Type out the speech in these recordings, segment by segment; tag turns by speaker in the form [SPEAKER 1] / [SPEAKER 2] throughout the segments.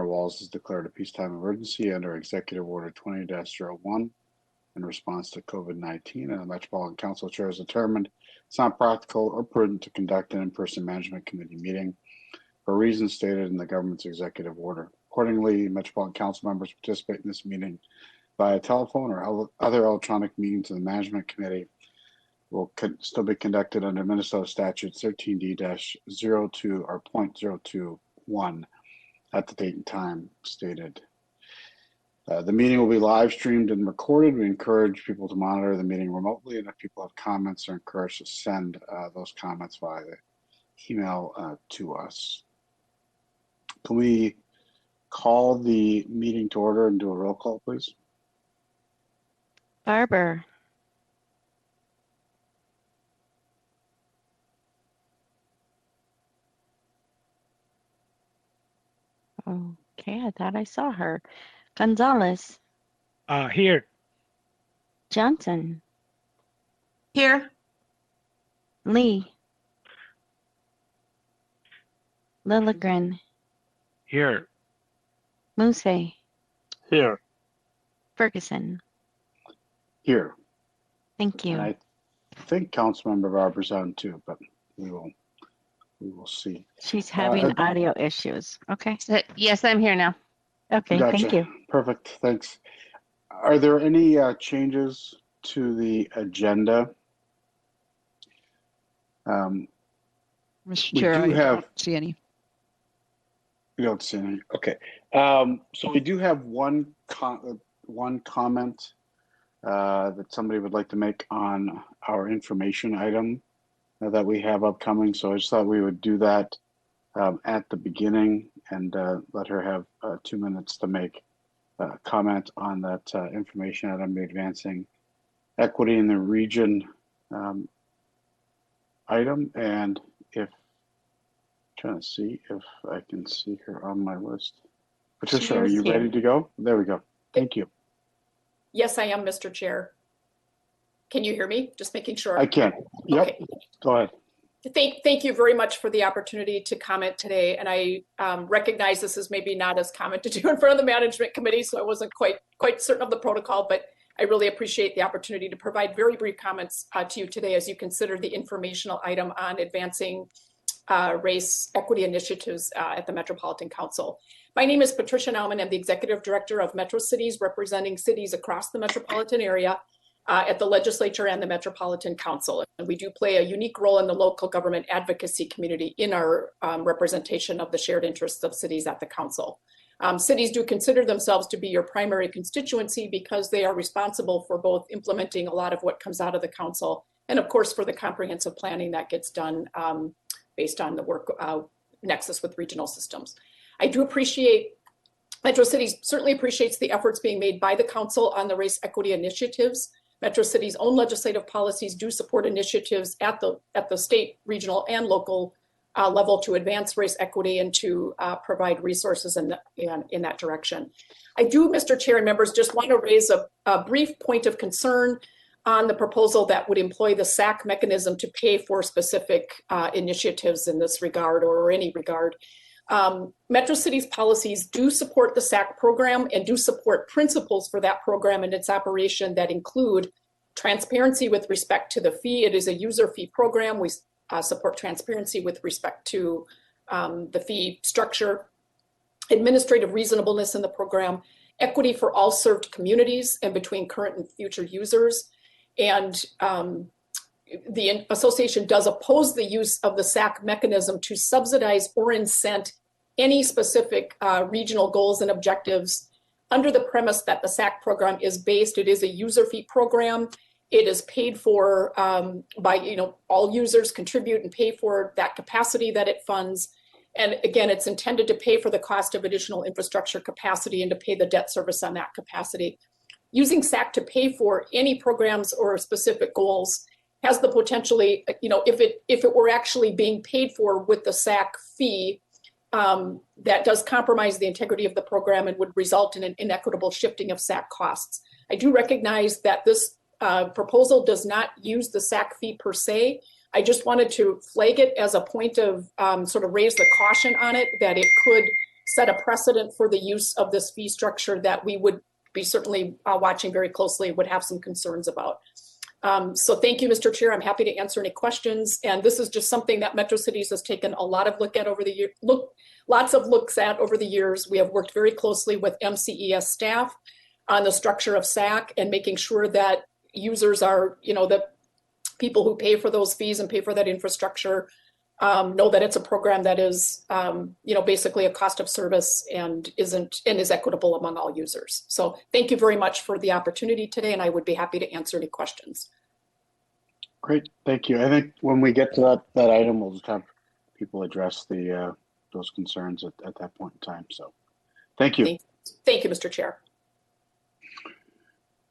[SPEAKER 1] walls is declared a peacetime emergency under Executive Order 20-01 in response to COVID-19, and the Metropolitan Council Chair has determined it's not practical or prudent to conduct an in-person management committee meeting for reasons stated in the government's executive order. Accordingly, Metropolitan Council members participate in this meeting via telephone or other electronic means, and the management committee will still be conducted under Minnesota Statute 13D-02 or .021 at the date and time stated. The meeting will be live streamed and recorded. We encourage people to monitor the meeting remotely, and if people have comments, they're encouraged to send those comments via email to us. Can we call the meeting to order and do a roll call, please?
[SPEAKER 2] Barber. Okay, I thought I saw her. Gonzalez.
[SPEAKER 3] Here.
[SPEAKER 2] Johnson.
[SPEAKER 4] Here.
[SPEAKER 2] Lee. Lilligren.
[SPEAKER 3] Here.
[SPEAKER 2] Muse.
[SPEAKER 3] Here.
[SPEAKER 2] Ferguson.
[SPEAKER 1] Here.
[SPEAKER 2] Thank you.
[SPEAKER 1] And I think Councilmember Barber's on too, but we will see.
[SPEAKER 2] She's having audio issues. Okay.
[SPEAKER 4] Yes, I'm here now.
[SPEAKER 2] Okay,
[SPEAKER 1] Gotcha.
[SPEAKER 2] thank you.
[SPEAKER 1] Perfect, thanks. Are there any changes to the agenda?
[SPEAKER 5] Mr.
[SPEAKER 1] We
[SPEAKER 5] Chair,
[SPEAKER 1] do
[SPEAKER 5] I
[SPEAKER 1] have-
[SPEAKER 5] don't see any.
[SPEAKER 1] You don't see any. Okay. So we do have one comment that somebody would like to make on our information item that we have upcoming. So I just thought we would do that at the beginning and let her have 2 minutes to make a comment on that information item, advancing equity in the region item. And if trying to see if I can see her on my list. Patricia, are you ready to go? There we go. Thank you.
[SPEAKER 6] Yes, I am, Mr. Chair. Can you hear me? Just making sure.
[SPEAKER 1] I can. Yep.
[SPEAKER 6] Okay.
[SPEAKER 1] Go ahead.
[SPEAKER 6] Thank you very much for the opportunity to comment today. And I recognize this is maybe not as common to do in front of the management committee, so I wasn't quite certain of the protocol, but I really appreciate the opportunity to provide very brief comments to you today as you consider the informational item on advancing race equity initiatives at the Metropolitan Council. My name is Patricia Nauman. I'm the Executive Director of Metro Cities, representing cities across the metropolitan area at the legislature and the Metropolitan Council. And we do play a unique role in the local government advocacy community in our representation of the shared interests of cities at the council. Cities do consider themselves to be your primary constituency because they are responsible for both implementing a lot of what comes out of the council and of course for the comprehensive planning that gets done based on the work nexus with regional systems. I do appreciate, Metro Cities certainly appreciates the efforts being made by the council on the race equity initiatives. Metro Cities' own legislative policies do support initiatives at the state, regional, and local level to advance race equity and to provide resources in that direction. I do, Mr. Chair and members, just want to raise a brief point of concern on the proposal that would employ the SAC mechanism to pay for specific initiatives in this regard or any regard. Metro Cities policies do support the SAC program and do support principles for that program and its operation that include transparency with respect to the fee. It is a user fee program. We support transparency with respect to the fee structure, administrative reasonableness in the program, equity for all served communities and between current and future users. And the association does oppose the use of the SAC mechanism to subsidize or incent any specific regional goals and objectives under the premise that the SAC program is based. It is a user fee program. It is paid for by, all users contribute and pay for that capacity that it funds. And again, it's intended to pay for the cost of additional infrastructure capacity and to pay the debt service on that capacity. Using SAC to pay for any programs or specific goals has the potentially, if it were actually being paid for with the SAC fee, that does compromise the integrity of the program and would result in an inequitable shifting of SAC costs. I do recognize that this proposal does not use the SAC fee per se. I just wanted to flag it as a point of sort of raise the caution on it, that it could set a precedent for the use of this fee structure that we would be certainly watching very closely, would have some concerns about. So thank you, Mr. Chair. I'm happy to answer any questions. And this is just something that Metro Cities has taken a lot of look at over the year, lots of looks at over the years. We have worked very closely with MCES staff on the structure of SAC and making sure that users are, the people who pay for those fees and pay for that infrastructure know that it's a program that is, basically a cost of service and is equitable among all users. So thank you very much for the opportunity today, and I would be happy to answer any questions.
[SPEAKER 1] Great, thank you. I think when we get to that item, we'll just have people address those concerns at that point in time. So thank you.
[SPEAKER 6] Thank you, Mr. Chair.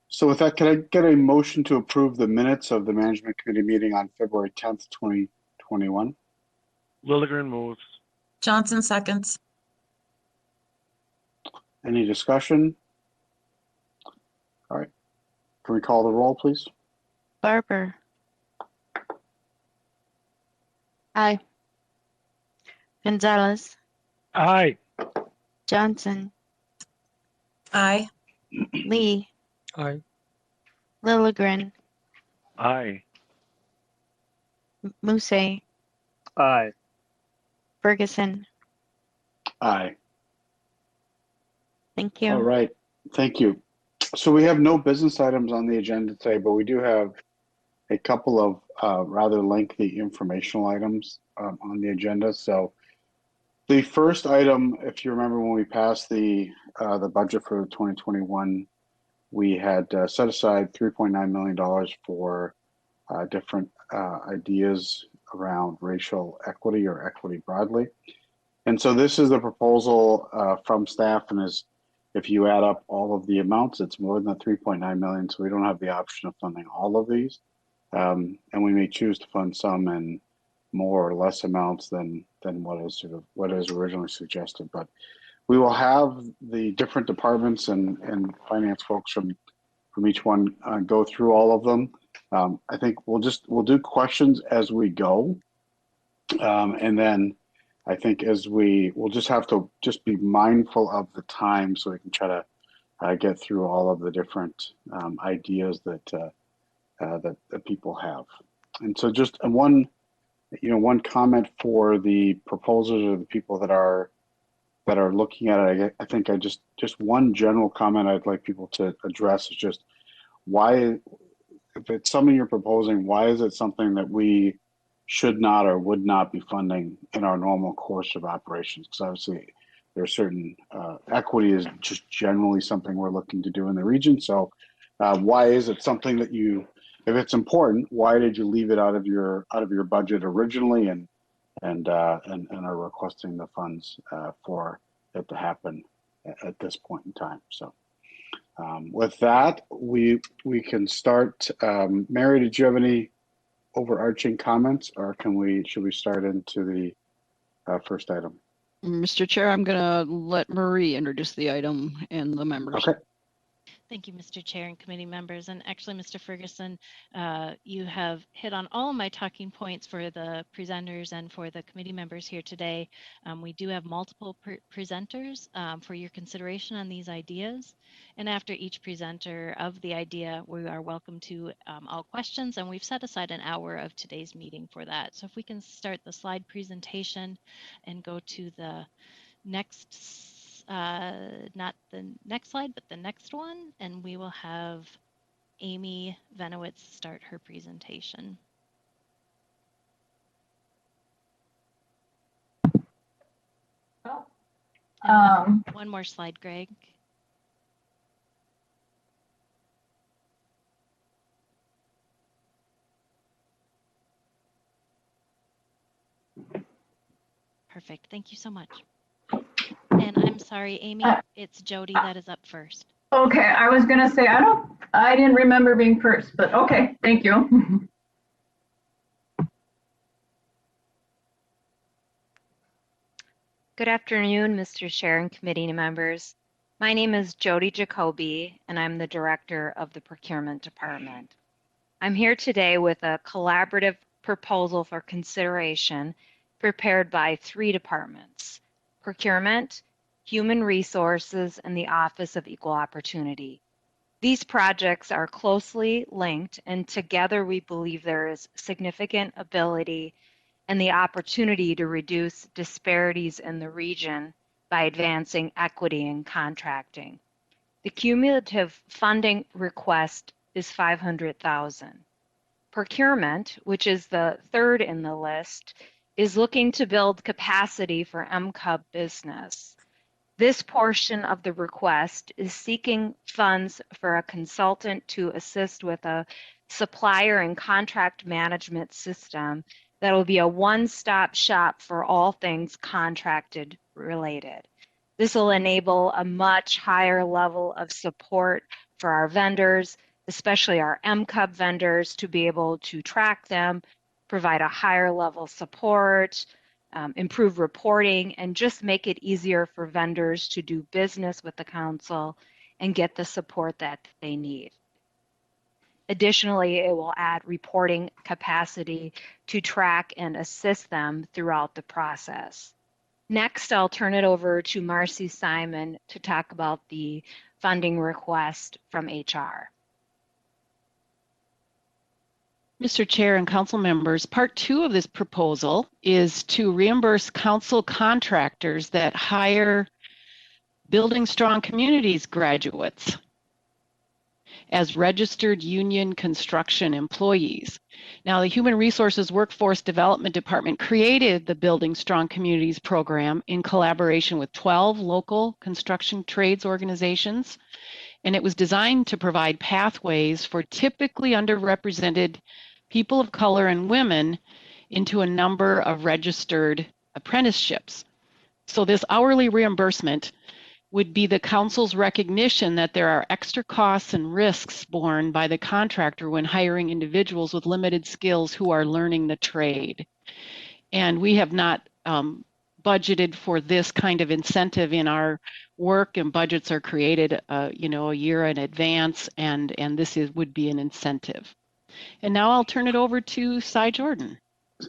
[SPEAKER 1] So with that, can I get a motion to approve the minutes of the Management Committee meeting on February 10th, 2021?
[SPEAKER 3] Lilligren moves.
[SPEAKER 5] Johnson seconds.
[SPEAKER 1] Any discussion? All right. Can we call the roll, please?
[SPEAKER 2] Barber,
[SPEAKER 4] Aye.
[SPEAKER 2] Gonzalez,
[SPEAKER 3] Aye.
[SPEAKER 2] Johnson,
[SPEAKER 5] Aye.
[SPEAKER 2] Lee,
[SPEAKER 3] Aye.
[SPEAKER 2] Lilligren,
[SPEAKER 3] Aye.
[SPEAKER 2] Musse,
[SPEAKER 3] Aye.
[SPEAKER 2] Ferguson.
[SPEAKER 1] Aye.
[SPEAKER 2] Thank you.
[SPEAKER 1] All right. Thank you. So we have no business items on the agenda today, but we do have a couple of rather lengthy informational items on the agenda. So the first item, if you remember when we passed the budget for 2021, we had set aside $3.9 million for different ideas around racial equity or equity broadly. And so this is a proposal from staff, and if you add up all of the amounts, it's more than 3.9 million. So we don't have the option of funding all of these. And we may choose to fund some in more or less amounts than what is originally suggested. But we will have the different departments and finance folks from each one go through all of them. I think we'll do questions as we go, and then I think we'll just have to be mindful of the time so we can try to get through all of the different ideas that people have. And so just one comment for the proposers or the people that are looking at it. I think just one general comment I'd like people to address is just why, if it's something you're proposing, why is it something that we should not or would not be funding in our normal course of operations? Because obviously there are certain equity is just generally something we're looking to do in the region. So why is it something that if it's important, why did you leave it out of your budget originally and are requesting the funds for it to happen at this point in time? So with that, we can start. Mary, did you have any overarching comments, or should we start into the first item?
[SPEAKER 7] Mr. Chair, I'm going to let Marie introduce the item and the members.
[SPEAKER 1] Okay.
[SPEAKER 8] Thank you, Mr. Chair and committee members. And actually, Mr. Ferguson, you have hit on all of my talking points for the presenters and for the committee members here today. We do have multiple presenters for your consideration on these ideas. And after each presenter of the idea, we are welcome to all questions. And we've set aside an hour of today's meeting for that. So if we can start the slide presentation and go to the next not the next slide, but the next one, and we will have Amy Venowitz start her presentation. One more slide, Greg. Perfect. Thank you so much. And I'm sorry, Amy, it's Jody that is up first.
[SPEAKER 9] Okay, I was gonna say, I didn't remember being first, but okay, thank you.
[SPEAKER 10] Good afternoon, Mr. Chair and committee members. My name is Jody Jacoby, and I'm the director of the Procurement Department. I'm here today with a collaborative proposal for consideration prepared by 3 departments: Procurement, Human Resources, and the Office of Equal Opportunity. These projects are closely linked, and together we believe there is significant ability and the opportunity to reduce disparities in the region by advancing equity in contracting. The cumulative funding request is $500,000. Procurement, which is the third in the list, is looking to build capacity for MCUB business. This portion of the request is seeking funds for a consultant to assist with a supplier and contract management system that will be a one-stop shop for all things contracted related. This will enable a much higher level of support for our vendors, especially our MCUB vendors, to be able to track them, provide a higher level support, improve reporting, and just make it easier for vendors to do business with the council and get the support that they need. Additionally, it will add reporting capacity to track and assist them throughout the process. Next, I'll turn it over to Marcy Simon to talk about the funding request from HR.
[SPEAKER 7] Mr. Chair and council members, part 2 of this proposal is to reimburse council contractors that hire Building Strong Communities graduates as registered union construction employees. Now, the Human Resources Workforce Development Department created the Building Strong Communities program in collaboration with 12 local construction trades organizations, and it was designed to provide pathways for typically underrepresented people of color and women into a number of registered apprenticeships. So this hourly reimbursement would be the council's recognition that there are extra costs and risks borne by the contractor when hiring individuals with limited skills who are learning the trade. And we have not budgeted for this kind of incentive in our work, and budgets are created a year in advance, and this would be an incentive. And now I'll turn it over to Cy Jordan.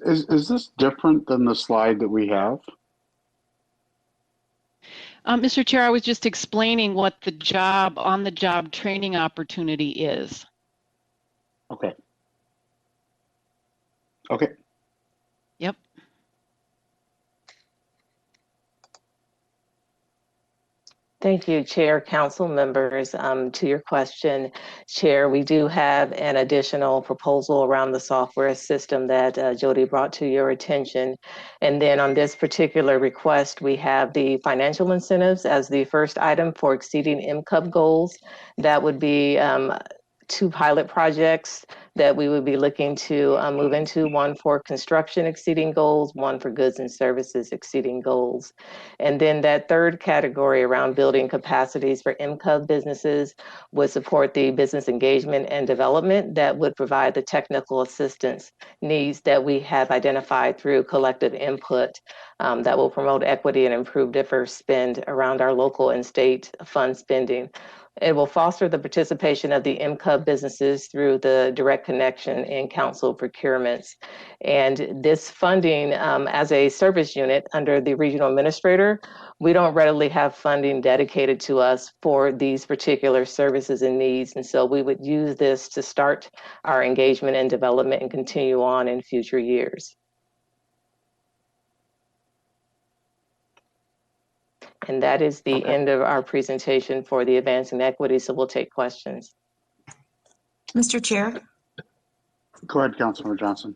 [SPEAKER 1] Is this different than the slide that we have?
[SPEAKER 7] Mr. Chair, I was just explaining what the on-the-job training opportunity is.
[SPEAKER 1] Okay. Okay.
[SPEAKER 7] Yep.
[SPEAKER 11] Thank you, Chair, Council members. To your question, Chair, we do have an additional proposal around the software system that Jody brought to your attention. And then on this particular request, we have the financial incentives as the first item for exceeding MCUB goals. That would be 2 pilot projects that we would be looking to move into, one for construction exceeding goals, one for goods and services exceeding goals. And then that third category around building capacities for MCUB businesses would support the business engagement and development that would provide the technical assistance needs that we have identified through collective input that will promote equity and improve diverse spend around our local and state fund spending. It will foster the participation of the MCUB businesses through the direct connection in council procurements. And this funding as a service unit under the regional administrator, we don't readily have funding dedicated to us for these particular services and needs. And so we would use this to start our engagement and development and continue on in future years. And that is the end of our presentation for the Advancing Equity, so we'll take questions.
[SPEAKER 5] Mr. Chair.
[SPEAKER 1] Go ahead, Councilmember Johnson.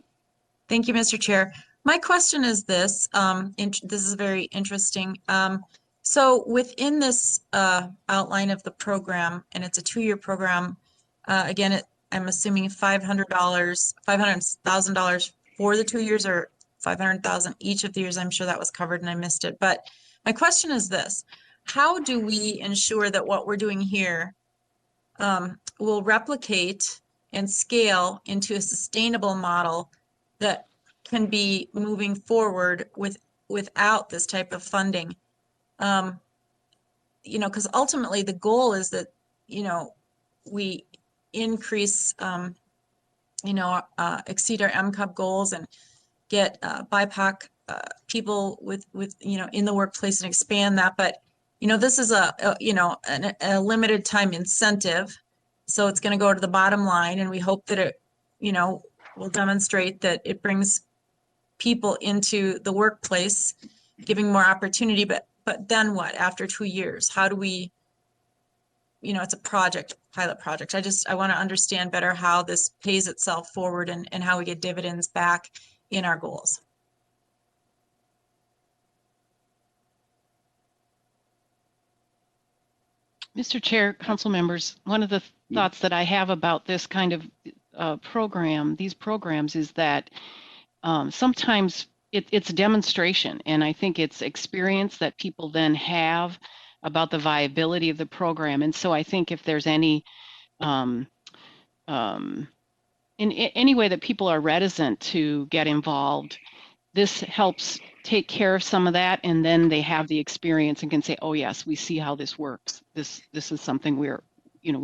[SPEAKER 5] Thank you, Mr. Chair. My question is this. This is very interesting. So within this outline of the program, and it's a 2-year program, again, I'm assuming $500,000 for the 2 years, or $500,000 each of the years. I'm sure that was covered and I missed it. But my question is this: how do we ensure that what we're doing here will replicate and scale into a sustainable model that can be moving forward without this type of funding? Because ultimately the goal is that, we increase, exceed our MCUB goals and get BIPOC people with in the workplace and expand that. But this is a limited time incentive. So it's going to go to the bottom line, and we hope that it, will demonstrate that it brings people into the workplace, giving more opportunity. But then what after 2 years? How do we, it's a pilot project. I want to understand better how this pays itself forward and how we get dividends back in our goals.
[SPEAKER 7] Mr. Chair, council members, one of the thoughts that I have about this kind of these programs, is that sometimes it's a demonstration, and I think it's experience that people then have about the viability of the program. And so I think if there's any in any way that people are reticent to get involved, this helps take care of some of that, and then they have the experience and can say, oh yes, we see how this works. This is something we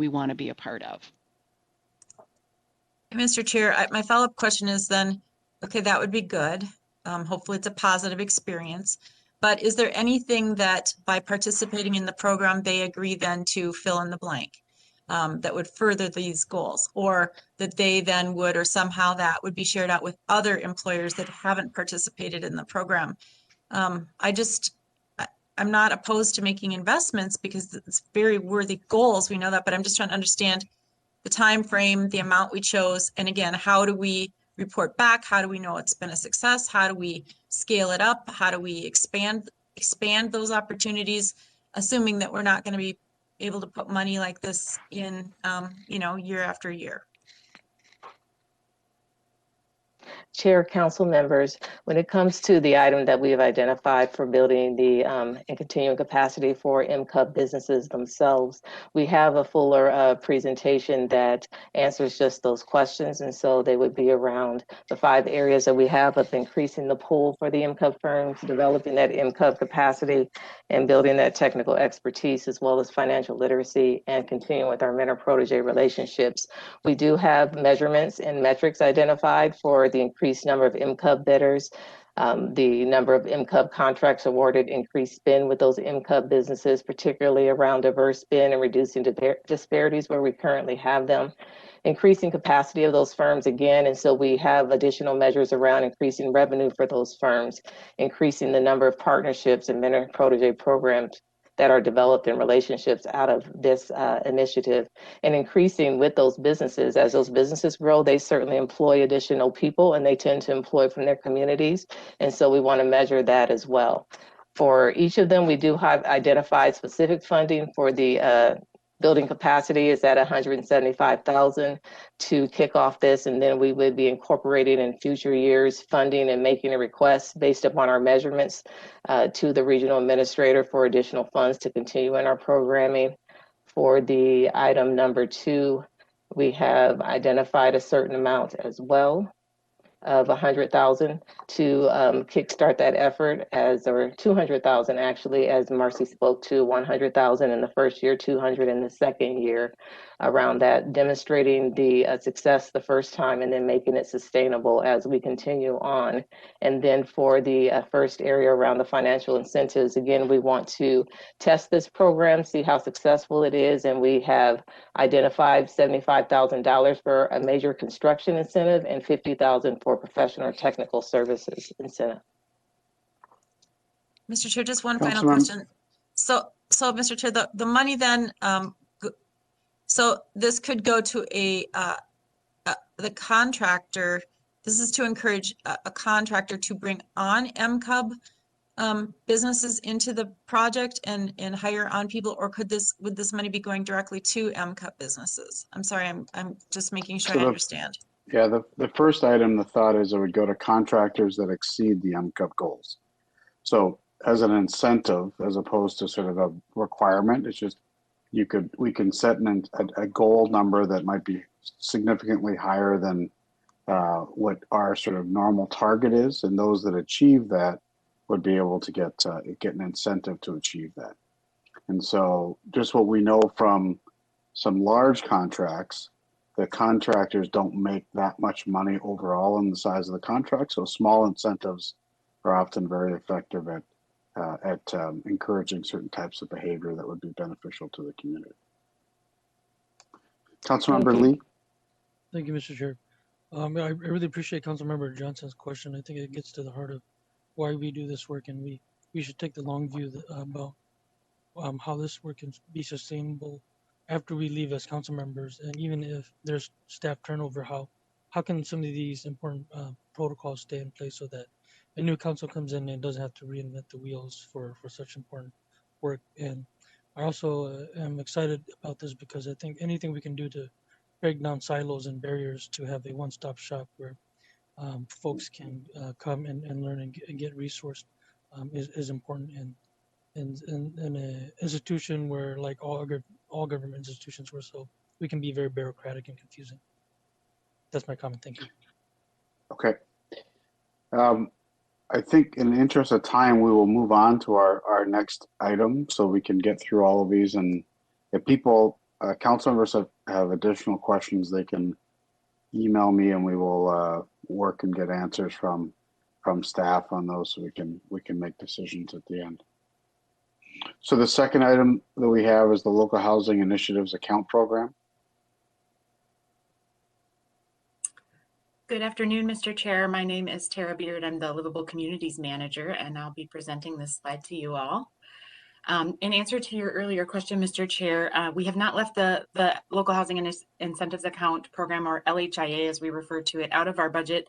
[SPEAKER 7] want to be a part of.
[SPEAKER 5] Mr. Chair, my follow-up question is then, okay, that would be good. Hopefully it's a positive experience, but is there anything that by participating in the program, they agree then to fill in the blank that would further these goals, or that they then would, or somehow that would be shared out with other employers that haven't participated in the program? I'm not opposed to making investments because it's very worthy goals. We know that, but I'm just trying to understand the time frame, the amount we chose, and again, how do we report back? How do we know it's been a success? How do we scale it up? How do we expand those opportunities, assuming that we're not going to be able to put money like this in, year after year?
[SPEAKER 11] Chair, council members, when it comes to the item that we have identified for building the and continuing capacity for MCUP businesses themselves, we have a fuller presentation that answers just those questions. And so they would be around the 5 areas that we have of increasing the pool for the MCUP firms, developing that MCUP capacity, and building that technical expertise, as well as financial literacy, and continuing with our mentor-protege relationships. We do have measurements and metrics identified for the increased number of MCUP bidders, the number of MCUP contracts awarded, increased spend with those MCUP businesses, particularly around diverse spend and reducing disparities where we currently have them, increasing capacity of those firms again. And so we have additional measures around increasing revenue for those firms, increasing the number of partnerships and mentor-protege programs that are developed in relationships out of this initiative, and increasing with those businesses. As those businesses grow, they certainly employ additional people, and they tend to employ from their communities. And so we want to measure that as well. For each of them, we do have identified specific funding. For the building capacity is at $175,000 to kick off this, and then we would be incorporating in future years funding and making a request based upon our measurements to the regional administrator for additional funds to continue in our programming. For the item number 2, we have identified a certain amount as well of $100,000 to kickstart that effort, or $200,000 actually, as Marcy spoke to, $100,000 in the first year, $200,000 in the second year, around that, demonstrating the success the first time and then making it sustainable as we continue on. And then for the first area around the financial incentives, again, we want to test this program, see how successful it is, and we have identified $75,000 for a major construction incentive and $50,000 for professional or technical services incentive.
[SPEAKER 5] Mr. Chair, just one final question. So Mr. Chair, the money then, so this could go to the contractor. This is to encourage a contractor to bring on MCUP businesses into the project and hire on people, or would this money be going directly to MCUP businesses? I'm sorry, I'm just making sure I understand.
[SPEAKER 1] Yeah, the first item, the thought is it would go to contractors that exceed the MCUP goals. So as an incentive, as opposed to sort of a requirement, it's just we can set a goal number that might be significantly higher than what our sort of normal target is, and those that achieve that would be able to get an incentive to achieve that. And so just what we know from some large contracts, the contractors don't make that much money overall in the size of the contract. So small incentives are often very effective at encouraging certain types of behavior that would be beneficial to the community. Councilmember Lee.
[SPEAKER 12] Thank you, Mr. Chair. I really appreciate Councilmember Johnson's question. I think it gets to the heart of why we do this work, and we should take the long view about how this work can be sustainable after we leave as council members, and even if there's staff turnover, how can some of these important protocols stay in place so that a new council comes in and doesn't have to reinvent the wheels for such important work. And I also am excited about this because I think anything we can do to break down silos and barriers to have a one-stop shop where folks can come and learn and get resourced is important. And in an institution where, like all government institutions were, so we can be very bureaucratic and confusing. That's my comment. Thank you.
[SPEAKER 1] Okay. I think in the interest of time, we will move on to our next item so we can get through all of these. And if people, council members have additional questions, they can email me and we will work and get answers from staff on those so we can make decisions at the end. So the second item that we have is the Local Housing Initiatives Account Program.
[SPEAKER 13] Good afternoon, Mr. Chair. My name is Tara Beard. I'm the Livable Communities Manager, and I'll be presenting this slide to you all. In answer to your earlier question, Mr. Chair, we have not left the Local Housing Incentives Account Program, or LHIA as we refer to it, out of our budget.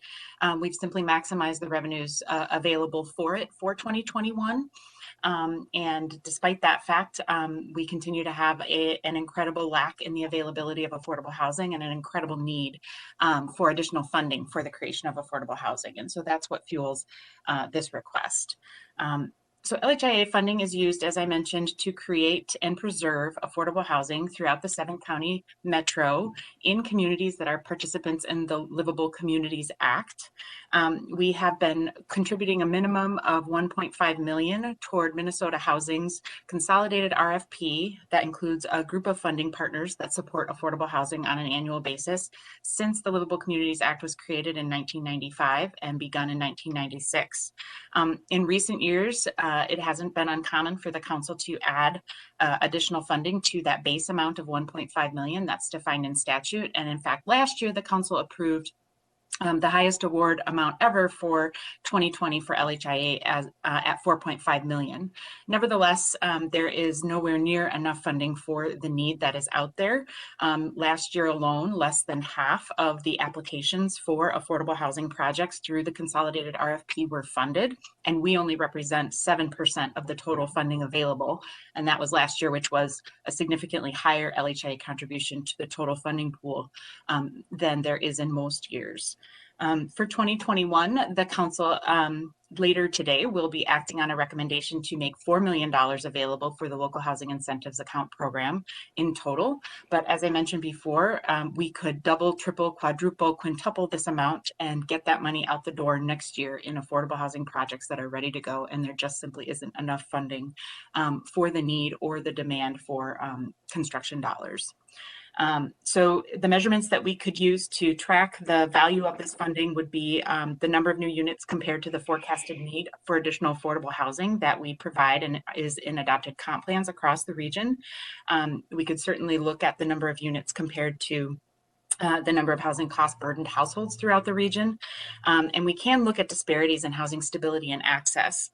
[SPEAKER 13] We've simply maximized the revenues available for it for 2021. And despite that fact, we continue to have an incredible lack in the availability of affordable housing and an incredible need for additional funding for the creation of affordable housing. And so that's what fuels this request. So LHIA funding is used, as I mentioned, to create and preserve affordable housing throughout the 7-county metro in communities that are participants in the Livable Communities Act. We have been contributing a minimum of $1.5 million toward Minnesota Housing's consolidated RFP that includes a group of funding partners that support affordable housing on an annual basis since the Livable Communities Act was created in 1995 and begun in 1996. In recent years, it hasn't been uncommon for the council to add additional funding to that base amount of $1.5 million that's defined in statute. And in fact, last year, the council approved the highest award amount ever for 2020 for LHIA at $4.5 million. Nevertheless, there is nowhere near enough funding for the need that is out there. Last year alone, less than half of the applications for affordable housing projects through the consolidated RFP were funded, and we only represent 7% of the total funding available. And that was last year, which was a significantly higher LHIA contribution to the total funding pool than there is in most years. For 2021, the council later today will be acting on a recommendation to make $4 million available for the Local Housing Incentives Account Program in total. But as I mentioned before, we could double, triple, quadruple, quintuple this amount and get that money out the door next year in affordable housing projects that are ready to go. And there just simply isn't enough funding for the need or the demand for construction dollars. So the measurements that we could use to track the value of this funding would be the number of new units compared to the forecasted need for additional affordable housing that we provide and is in adopted comp plans across the region. We could certainly look at the number of units compared to the number of housing cost burdened households throughout the region. And we can look at disparities in housing stability and access,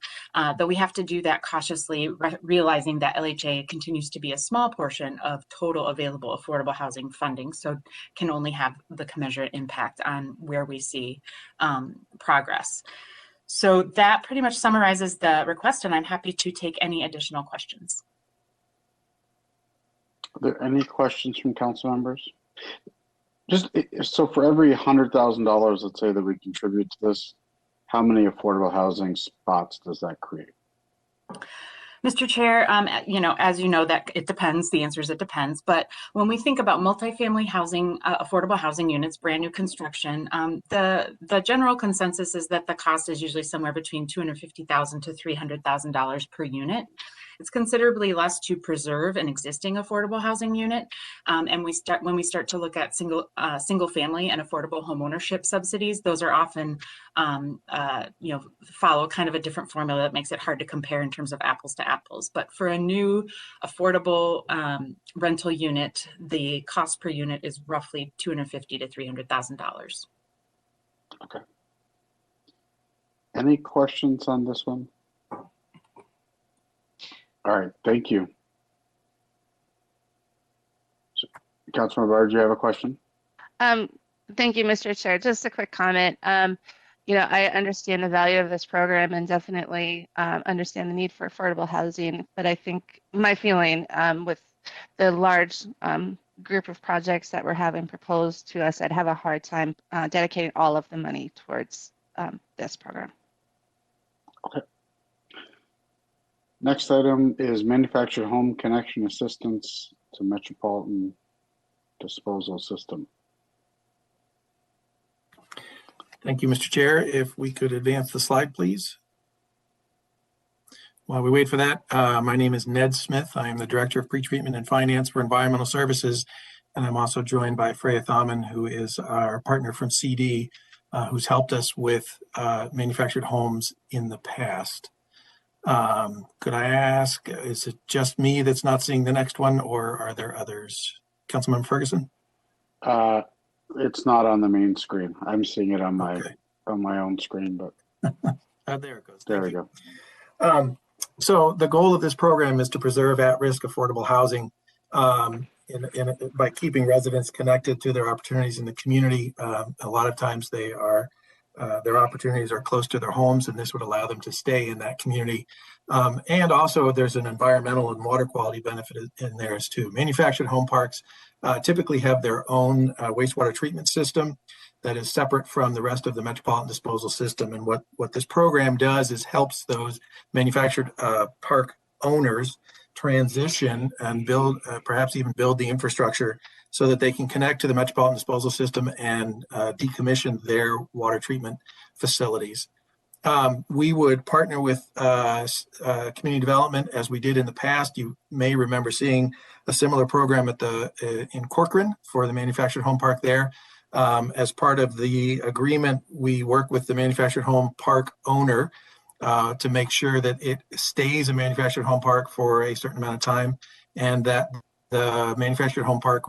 [SPEAKER 13] though we have to do that cautiously, realizing that LHA continues to be a small portion of total available affordable housing funding, so can only have the commensurate impact on where we see progress. So that pretty much summarizes the request, and I'm happy to take any additional questions.
[SPEAKER 1] Are there any questions from council members? Just so for every $100,000, let's say, that we contribute to this, how many affordable housing spots does that create?
[SPEAKER 13] Mr. Chair, as you know, that it depends. The answer is it depends. But when we think about multifamily housing, affordable housing units, brand new construction, the general consensus is that the cost is usually somewhere between $250,000 to $300,000 per unit. It's considerably less to preserve an existing affordable housing unit. And when we start to look at single family and affordable home ownership subsidies, those are often follow kind of a different formula that makes it hard to compare in terms of apples to apples. But for a new affordable rental unit, the cost per unit is roughly $250,000 to $300,000.
[SPEAKER 1] Okay. Any questions on this one? All right, thank you. Councilmember Bard, do you have a question?
[SPEAKER 4] Thank you, Mr. Chair. Just a quick comment. I understand the value of this program and definitely understand the need for affordable housing, but I think my feeling with the large group of projects that we're having proposed to us, I'd have a hard time dedicating all of the money towards this program.
[SPEAKER 1] Okay. Next item is manufactured home connection assistance to metropolitan disposal system.
[SPEAKER 14] Thank you, Mr. Chair. If we could advance the slide, please. While we wait for that, my name is Ned Smith. I am the Director of Pretreatment and Finance for Environmental Services, and I'm also joined by Freya Thaman, who is our partner from CD, who's helped us with manufactured homes in the past. Could I ask, is it just me that's not seeing the next one, or are there others? Councilmember Ferguson?
[SPEAKER 1] It's not on the main screen. I'm seeing it on my own screen, but
[SPEAKER 14] there it goes.
[SPEAKER 1] There we go.
[SPEAKER 14] So the goal of this program is to preserve at-risk affordable housing by keeping residents connected to their opportunities in the community. A lot of times their opportunities are close to their homes, and this would allow them to stay in that community. And also there's an environmental and water quality benefit in theirs too. Manufactured home parks typically have their own wastewater treatment system that is separate from the rest of the metropolitan disposal system. And what this program does is helps those manufactured park owners transition and build, perhaps even build the infrastructure so that they can connect to the metropolitan disposal system and decommission their water treatment facilities. We would partner with community development as we did in the past. You may remember seeing a similar program at in Corcoran for the manufactured home park there. As part of the agreement, we work with the manufactured home park owner to make sure that it stays a manufactured home park for a certain amount of time, and that the manufactured home park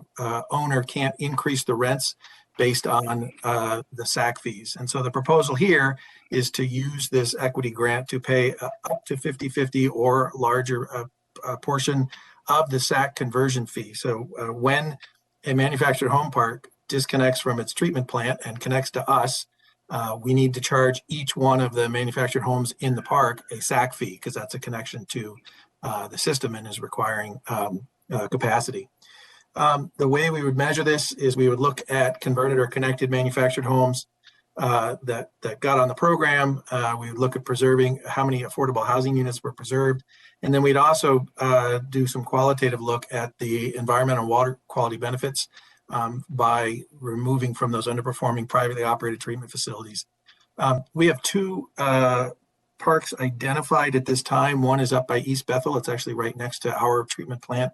[SPEAKER 14] owner can't increase the rents based on the SAC fees. And so the proposal here is to use this equity grant to pay up to 50-50 or larger portion of the SAC conversion fee. So when a manufactured home park disconnects from its treatment plant and connects to us, we need to charge each one of the manufactured homes in the park a SAC fee, because that's a connection to the system and is requiring capacity. The way we would measure this is we would look at converted or connected manufactured homes that got on the program. We would look at preserving how many affordable housing units were preserved. And then we'd also do some qualitative look at the environmental water quality benefits by removing from those underperforming privately operated treatment facilities. We have two parks identified at this time. One is up by East Bethel. It's actually right next to our treatment plant.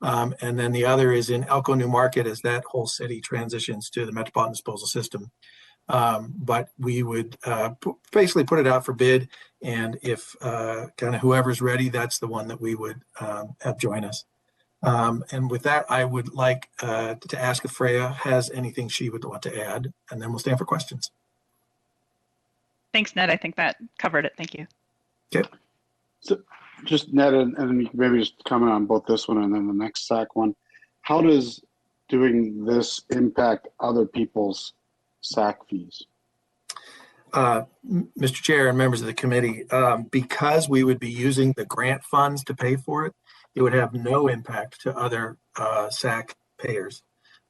[SPEAKER 14] And then the other is in Elko New Market as that whole city transitions to the metropolitan disposal system. But we would basically put it out for bid, and if kind of whoever's ready, that's the one that we would have join us. And with that, I would like to ask if Freya has anything she would want to add, and then we'll stand for questions.
[SPEAKER 15] Thanks, Ned. I think that covered it. Thank you.
[SPEAKER 1] Okay. So just Ned, and you can maybe just comment on both this one and then the next SAC one. How does doing this impact other people's SAC fees?
[SPEAKER 14] Mr. Chair and members of the committee, because we would be using the grant funds to pay for it, it would have no impact to other SAC payers.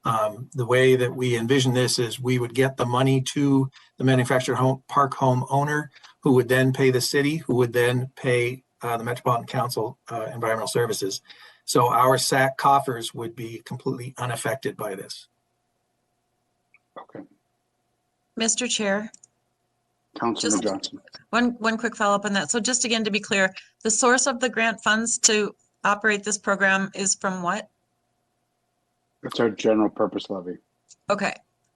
[SPEAKER 14] The way that we envision this is we would get the money to the manufactured home park home owner, who would then pay the city, who would then pay the Metropolitan Council Environmental Services. So our SAC coffers would be completely unaffected by this.
[SPEAKER 1] Okay.
[SPEAKER 5] Mr. Chair.
[SPEAKER 1] Councilman Johnson.
[SPEAKER 5] One quick follow-up on that. So just again, to be clear, the source of the grant funds to operate this program is from what?
[SPEAKER 1] It's our general purpose levy.
[SPEAKER 5] Okay.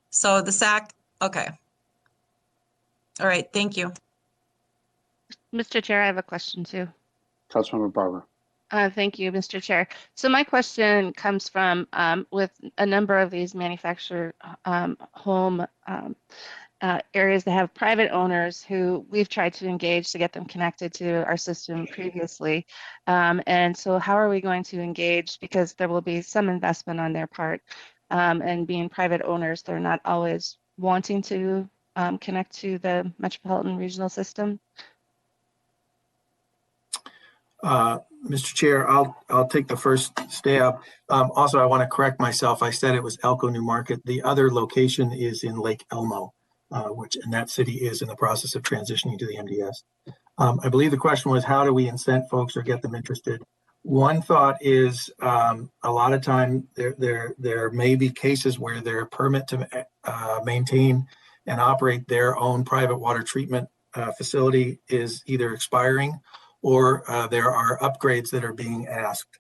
[SPEAKER 5] So the SAC, okay. All right, thank you.
[SPEAKER 4] Mr. Chair, I have a question too.
[SPEAKER 1] Councilmember Barber.
[SPEAKER 4] Thank you, Mr. Chair. So my question comes from with a number of these manufactured home areas that have private owners who we've tried to engage to get them connected to our system previously. And so how are we going to engage? Because there will be some investment on their part. And being private owners, they're not always wanting to connect to the metropolitan regional system.
[SPEAKER 14] Mr. Chair, I'll take the first stab. Also, I want to correct myself. I said it was Elko New Market. The other location is in Lake Elmo, and that city is in the process of transitioning to the MDS. I believe the question was, how do we incent folks or get them interested? One thought is a lot of time there may be cases where their permit to maintain and operate their own private water treatment facility is either expiring, or there are upgrades that are being asked,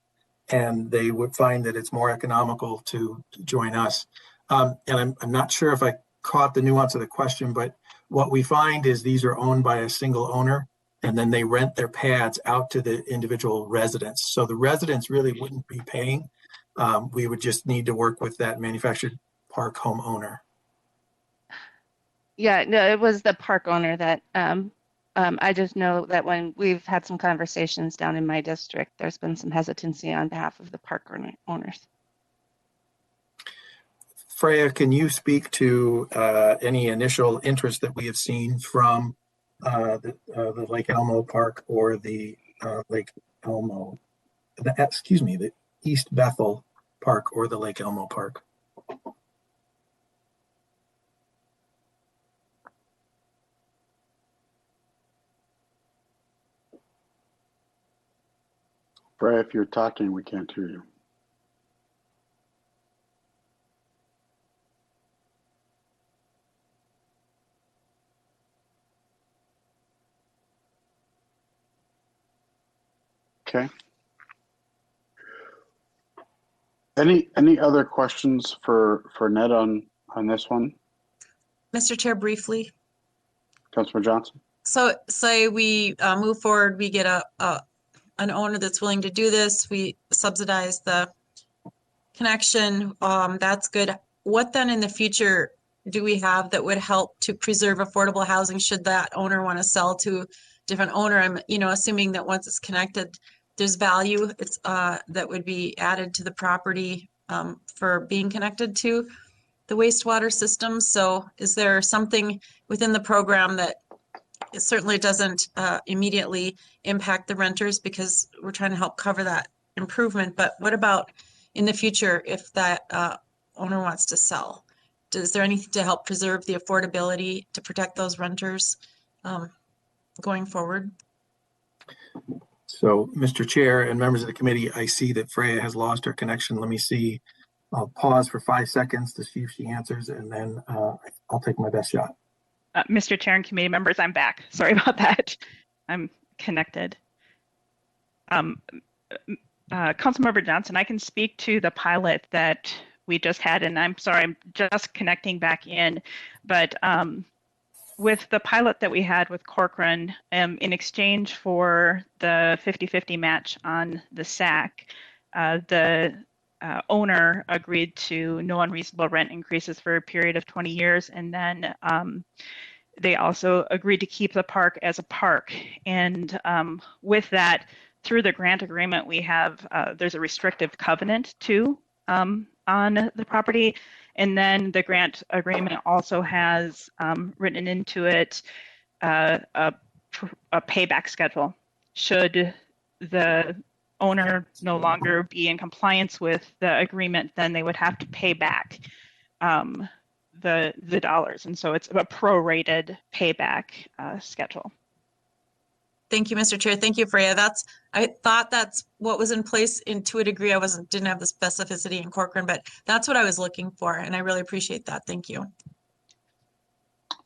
[SPEAKER 14] and they would find that it's more economical to join us. And I'm not sure if I caught the nuance of the question, but what we find is these are owned by a single owner, and then they rent their pads out to the individual residents. So the residents really wouldn't be paying. We would just need to work with that manufactured park home owner.
[SPEAKER 4] Yeah, no, it was the park owner that I just know that when we've had some conversations down in my district, there's been some hesitancy on behalf of the park owners.
[SPEAKER 14] Freya, can you speak to any initial interest that we have seen from the Lake Elmo Park or the Lake Elmo, the East Bethel Park or the Lake Elmo Park?
[SPEAKER 1] Freya, if you're talking, we can't hear you. Okay. Any other questions for Ned on this one?
[SPEAKER 5] Mr. Chair, briefly.
[SPEAKER 1] Councilman Johnson.
[SPEAKER 5] So say we move forward, we get an owner that's willing to do this, we subsidize the connection, that's good. What then in the future do we have that would help to preserve affordable housing should that owner want to sell to a different owner? I'm assuming that once it's connected, there's value that would be added to the property for being connected to the wastewater system. So is there something within the program that it certainly doesn't immediately impact the renters because we're trying to help cover that improvement, but what about in the future if that owner wants to sell? Is there anything to help preserve the affordability to protect those renters going forward?
[SPEAKER 14] So, Mr. Chair and members of the committee, I see that Freya has lost her connection. Let me see. I'll pause for 5 seconds to see if she answers, and then I'll take my best shot.
[SPEAKER 15] Mr. Chair and committee members, I'm back. Sorry about that. I'm connected. Councilmember Johnson, I can speak to the pilot that we just had, and I'm sorry, I'm just connecting back in, but with the pilot that we had with Corcoran, in exchange for the 50-50 match on the SAC, the owner agreed to no unreasonable rent increases for a period of 20 years, and then they also agreed to keep the park as a park. And with that, through the grant agreement, we have there's a restrictive covenant too on the property. And then the grant agreement also has written into it a payback schedule. Should the owner no longer be in compliance with the agreement, then they would have to pay back the dollars. And so it's a prorated payback schedule.
[SPEAKER 5] Thank you, Mr. Chair. Thank you, Freya. I thought that's what was in place to a degree. I didn't have the specificity in Corcoran, but that's what I was looking for. And I really appreciate that. Thank you.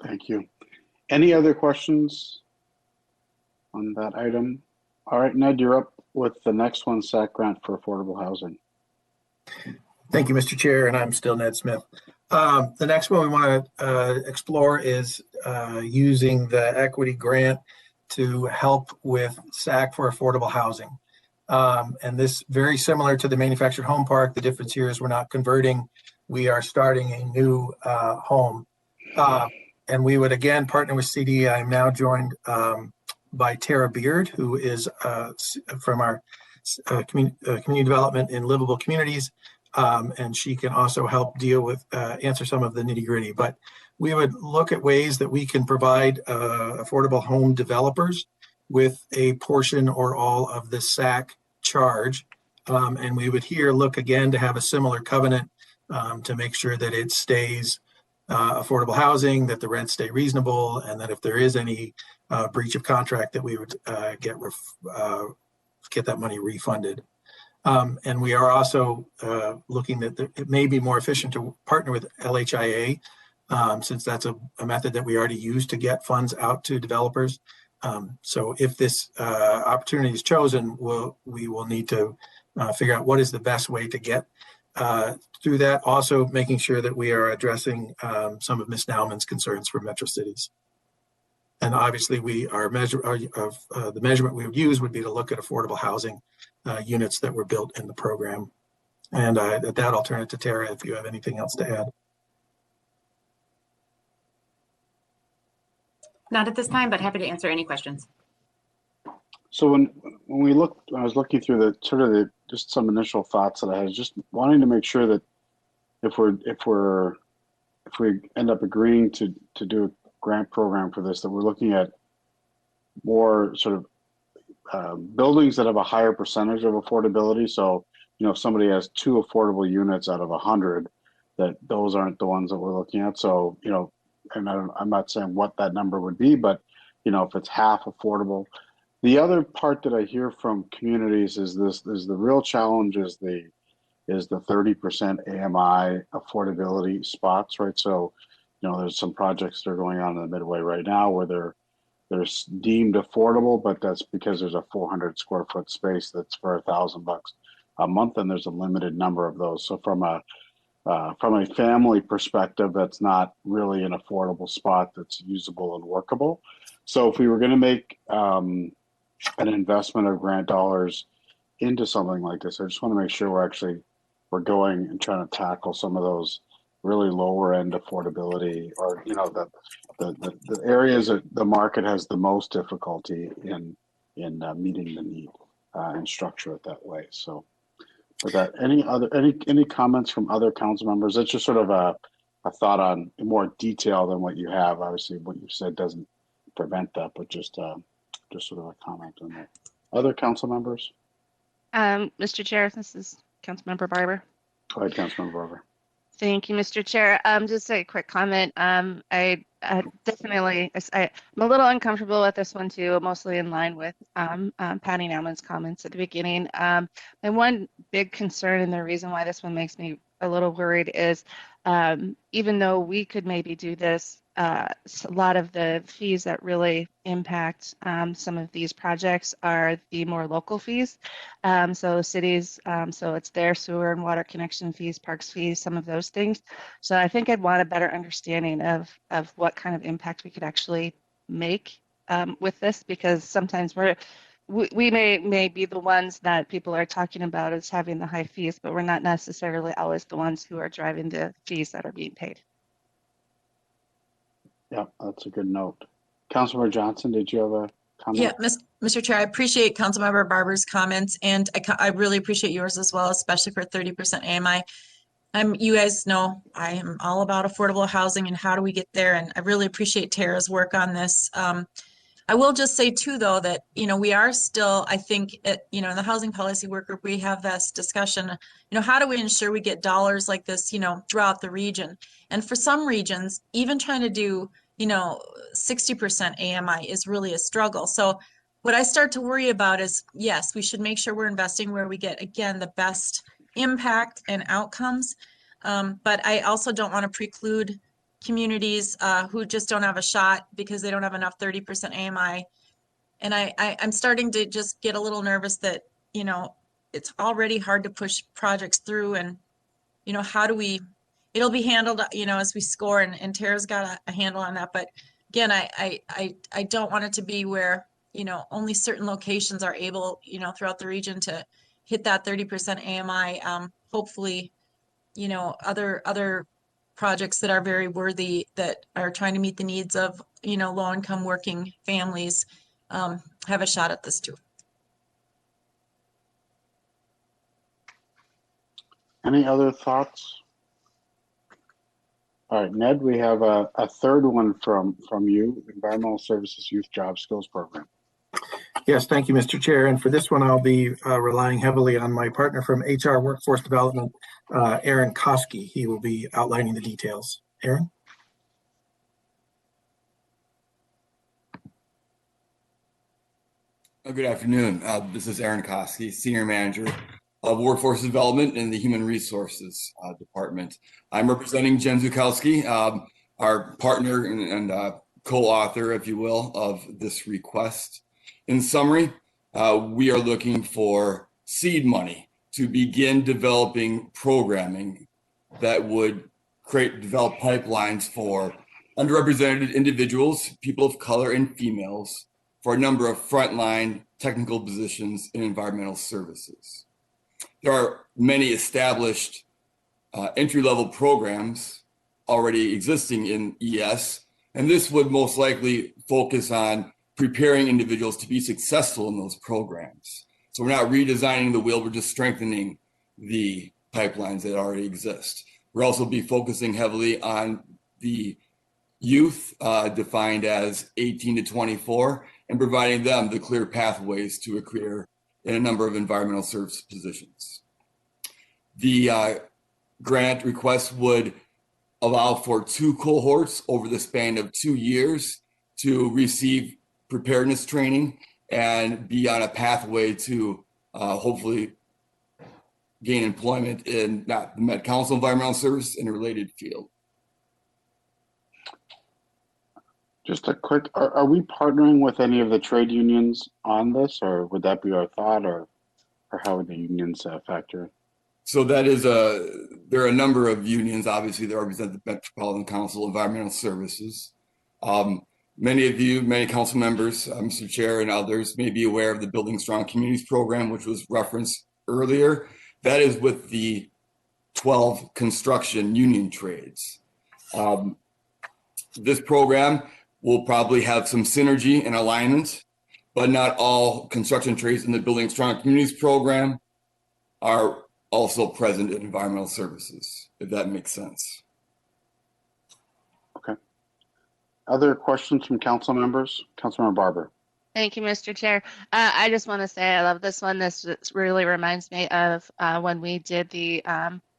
[SPEAKER 1] Thank you. Any other questions on that item? All right, Ned, you're up with the next one, SAC grant for affordable housing.
[SPEAKER 14] Thank you, Mr. Chair, and I'm still Ned Smith. The next one we want to explore is using the equity grant to help with SAC for affordable housing. And this very similar to the manufactured home park. The difference here is we're not converting, we are starting a new home. And we would again partner with CD. I'm now joined by Tara Beard, who is from our community development in livable communities. And she can also help deal with, answer some of the nitty gritty. But we would look at ways that we can provide affordable home developers with a portion or all of the SAC charge. And we would here look again to have a similar covenant to make sure that it stays affordable housing, that the rents stay reasonable, and that if there is any breach of contract, that we would get that money refunded. And we are also looking that it may be more efficient to partner with LHIA, since that's a method that we already use to get funds out to developers. So if this opportunity is chosen, we will need to figure out what is the best way to get through that. Also making sure that we are addressing some of Ms. Nauman's concerns for metro cities. And obviously the measurement we would use would be to look at affordable housing units that were built in the program. And at that, I'll turn it to Tara if you have anything else to add.
[SPEAKER 13] Not at this time, but happy to answer any questions.
[SPEAKER 1] So when I was looking through just some initial thoughts that I had, just wanting to make sure that if we end up agreeing to do a grant program for this, that we're looking at more sort of buildings that have a higher percentage of affordability. So, if somebody has 2 affordable units out of 100, that those aren't the ones that we're looking at. So, and I'm not saying what that number would be, but, if it's half affordable. The other part that I hear from communities is the real challenge is the 30% AMI affordability spots, right? So, there's some projects that are going on in the Midway right now where they're deemed affordable, but that's because there's a 400 square foot space that's for $1,000 a month, and there's a limited number of those. So from a family perspective, that's not really an affordable spot that's usable and workable. So if we were going to make an investment of grant dollars into something like this, I just want to make sure we're going and trying to tackle some of those really lower end affordability, or the areas that the market has the most difficulty in meeting the need, and structure it that way. So with that, any comments from other council members? It's just sort of a thought on more detail than what you have. Obviously what you said doesn't prevent that, but just sort of a comment on that. Other council members?
[SPEAKER 4] Mr. Chair, this is Councilmember Barber.
[SPEAKER 1] Go ahead, Councilmember Barber.
[SPEAKER 4] Thank you, Mr. Chair. Just a quick comment. I definitely, I'm a little uncomfortable with this one too, mostly in line with Patty Nauman's comments at the beginning. And one big concern, and the reason why this one makes me a little worried, is even though we could maybe do this, a lot of the fees that really impact some of these projects are the more local fees. So cities, so it's their sewer and water connection fees, parks fees, some of those things. So I think I'd want a better understanding of what kind of impact we could actually make with this, because sometimes we may be the ones that people are talking about as having the high fees, but we're not necessarily always the ones who are driving the fees that are being paid.
[SPEAKER 1] Yeah, that's a good note. Councilmember Johnson, did you have a comment?
[SPEAKER 5] Yeah, Mr. Chair, I appreciate Councilmember Barber's comments, and I really appreciate yours as well, especially for 30% AMI. You guys know I am all about affordable housing and how do we get there, and I really appreciate Tara's work on this. I will just say too, though, that, we are still, I think, in the Housing Policy Work Group, we have this discussion, how do we ensure we get dollars like this, throughout the region? And for some regions, even trying to do, 60% AMI is really a struggle. So what I start to worry about is, yes, we should make sure we're investing where we get, again, the best impact and outcomes. But I also don't want to preclude communities who just don't have a shot because they don't have enough 30% AMI. And I'm starting to just get a little nervous that, you know, it's already hard to push projects through, and, you know, how do we, it'll be handled, you know, as we score, and Tara's got a handle on that. But again, I don't want it to be where, you know, only certain locations are able, you know, throughout the region to hit that 30% AMI. Hopefully, you know, other projects that are very worthy, that are trying to meet the needs of, you know, low-income working families, have a shot at this too.
[SPEAKER 1] Any other thoughts? All right, Ned, we have a third one from you, Environmental Services Youth Job Skills Program.
[SPEAKER 14] Yes, thank you, Mr. Chair. And for this one, I'll be relying heavily on my partner from HR Workforce Development, Aaron Koski. He will be outlining the details. Aaron?
[SPEAKER 16] Good afternoon. This is Aaron Koski, Senior Manager of Workforce Development in the Human Resources Department. I'm representing Jen Zukowski, our partner and co-author, if you will, of this request. In summary, we are looking for seed money to begin developing programming that would develop pipelines for underrepresented individuals, people of color, and females for a number of frontline technical positions in environmental services. There are many established entry-level programs already existing in ES, and this would most likely focus on preparing individuals to be successful in those programs. So we're not redesigning the wheel, we're just strengthening the pipelines that already exist. We'll also be focusing heavily on the youth defined as 18 to 24 and providing them the clear pathways to a career in a number of environmental service positions. The grant request would allow for 2 cohorts over the span of 2 years to receive preparedness training and be on a pathway to hopefully gain employment in the Met Council Environmental Service in a related field.
[SPEAKER 1] Just a quick, are we partnering with any of the trade unions on this, or would that be our thought, or how would the unions factor?
[SPEAKER 16] So that is there are a number of unions, obviously, that represent the Metropolitan Council Environmental Services. Many council members, Mr. Chair and others may be aware of the Building Strong Communities program, which was referenced earlier. That is with the 12 construction union trades. This program will probably have some synergy and alignment, but not all construction trades in the Building Strong Communities program are also present in environmental services, if that makes sense.
[SPEAKER 1] Okay. Other questions from council members? Councilmember Barber.
[SPEAKER 4] Thank you, Mr. Chair. I just want to say I love this one. This really reminds me of when we did the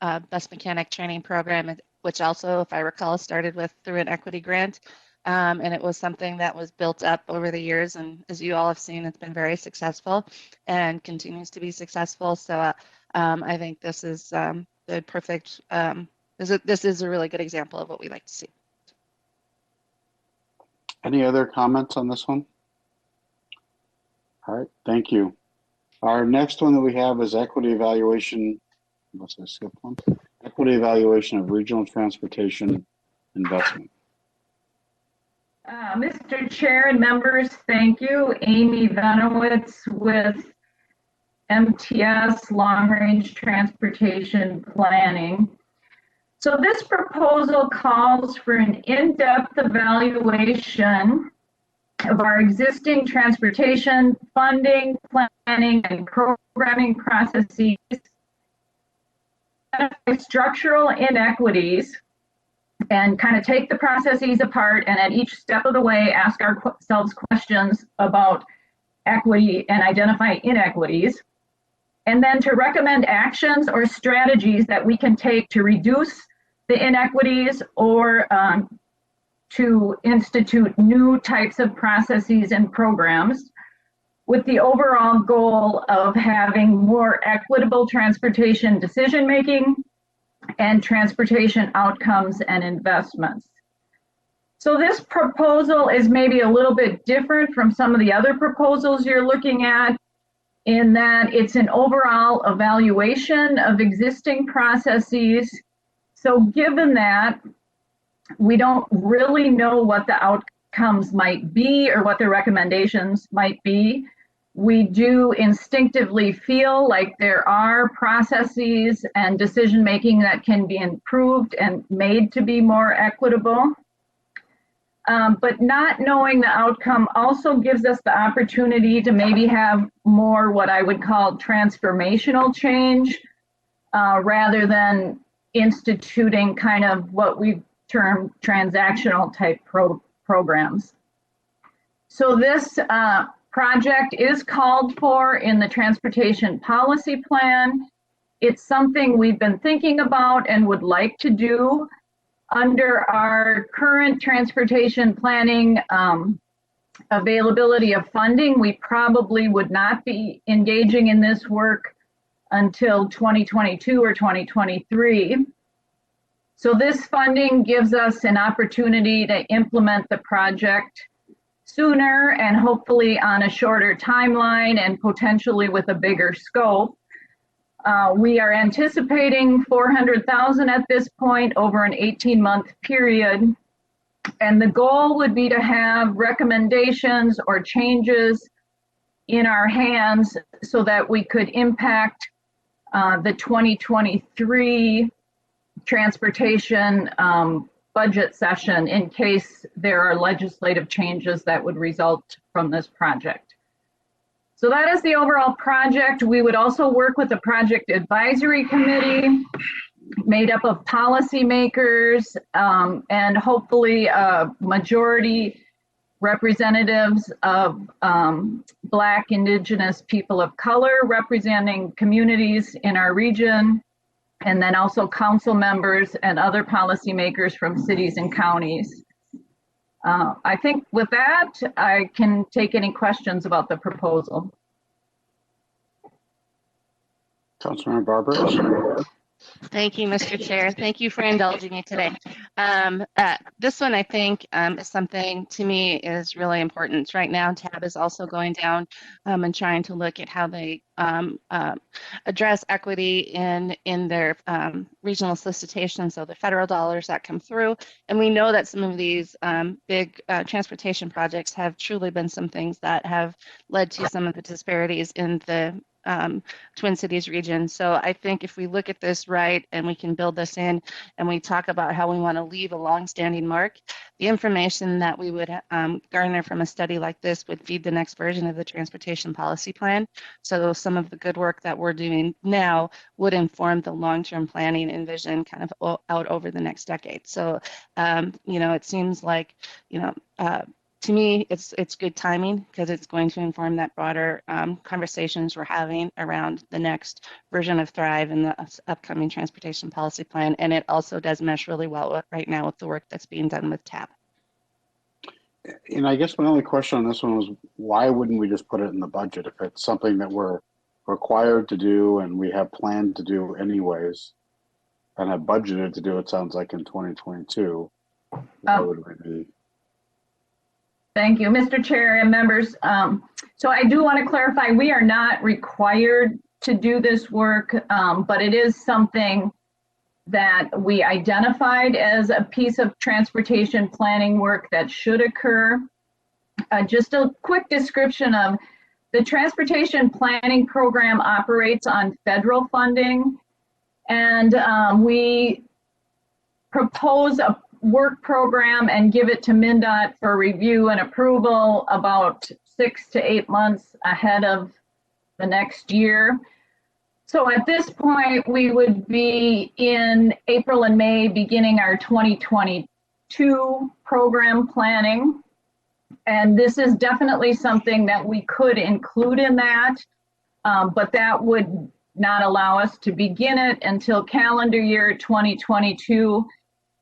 [SPEAKER 4] bus mechanic training program, which also, if I recall, started through an equity grant. And it was something that was built up over the years. And as you all have seen, it's been very successful and continues to be successful. So I think this is the perfect, this is a really good example of what we like to see.
[SPEAKER 1] Any other comments on this one? All right, thank you. Our next one that we have is equity evaluation. Unless I skipped one. Equity evaluation of regional transportation investment.
[SPEAKER 9] Mr. Chair and members, thank you. Amy Venowitz with MTS Long Range Transportation Planning. So this proposal calls for an in-depth evaluation of our existing transportation funding, planning, and programming processes, structural inequities, and kind of take the processes apart and at each step of the way ask ourselves questions about equity and identify inequities, and then to recommend actions or strategies that we can take to reduce the inequities or to institute new types of processes and programs with the overall goal of having more equitable transportation decision-making and transportation outcomes and investments. So this proposal is maybe a little bit different from some of the other proposals you're looking at in that it's an overall evaluation of existing processes. So given that we don't really know what the outcomes might be or what the recommendations might be, we do instinctively feel like there are processes and decision-making that can be improved and made to be more equitable. But not knowing the outcome also gives us the opportunity to maybe have more what I would call transformational change rather than instituting kind of what we term transactional type programs. So this project is called for in the Transportation Policy Plan. It's something we've been thinking about and would like to do. Under our current transportation planning availability of funding, we probably would not be engaging in this work until 2022 or 2023. So this funding gives us an opportunity to implement the project sooner and hopefully on a shorter timeline and potentially with a bigger scope. We are anticipating $400,000 at this point over an 18-month period. And the goal would be to have recommendations or changes in our hands so that we could impact the 2023 transportation budget session in case there are legislative changes that would result from this project. So that is the overall project. We would also work with the project advisory committee made up of policymakers and hopefully majority representatives of Black, Indigenous, people of color representing communities in our region, and then also council members and other policymakers from cities and counties. I think with that, I can take any questions about the proposal.
[SPEAKER 1] Councilmember Barber.
[SPEAKER 4] Thank you, Mr. Chair. Thank you for indulging me today. This one, I think, is something to me is really important. Right now, TAB is also going down and trying to look at how they address equity in their regional solicitation, so the federal dollars that come through. And we know that some of these big transportation projects have truly been some things that have led to some of the disparities in the Twin Cities region. So I think if we look at this right and we can build this in and we talk about how we want to leave a long-standing mark, the information that we would garner from a study like this would feed the next version of the transportation policy plan. So some of the good work that we're doing now would inform the long-term planning and vision kind of out over the next decade. So, you know, it seems like, you know, to me, it's good timing because it's going to inform that broader conversations we're having around the next version of Thrive and the upcoming transportation policy plan. And it also does mesh really well right now with the work that's being done with TAB.
[SPEAKER 1] And I guess my only question on this one was, why wouldn't we just put it in the budget if it's something that we're required to do and we have planned to do anyways and have budgeted to do, it sounds like, in 2022? Why would we be?
[SPEAKER 9] Thank you, Mr. Chair and members. So I do want to clarify, we are not required to do this work, but it is something that we identified as a piece of transportation planning work that should occur. Just a quick description of the transportation planning program operates on federal funding, and we propose a work program and give it to MnDOT for review and approval about 6 to 8 months ahead of the next year. So at this point, we would be in April and May beginning our 2022 program planning. And this is definitely something that we could include in that, but that would not allow us to begin it until calendar year 2022.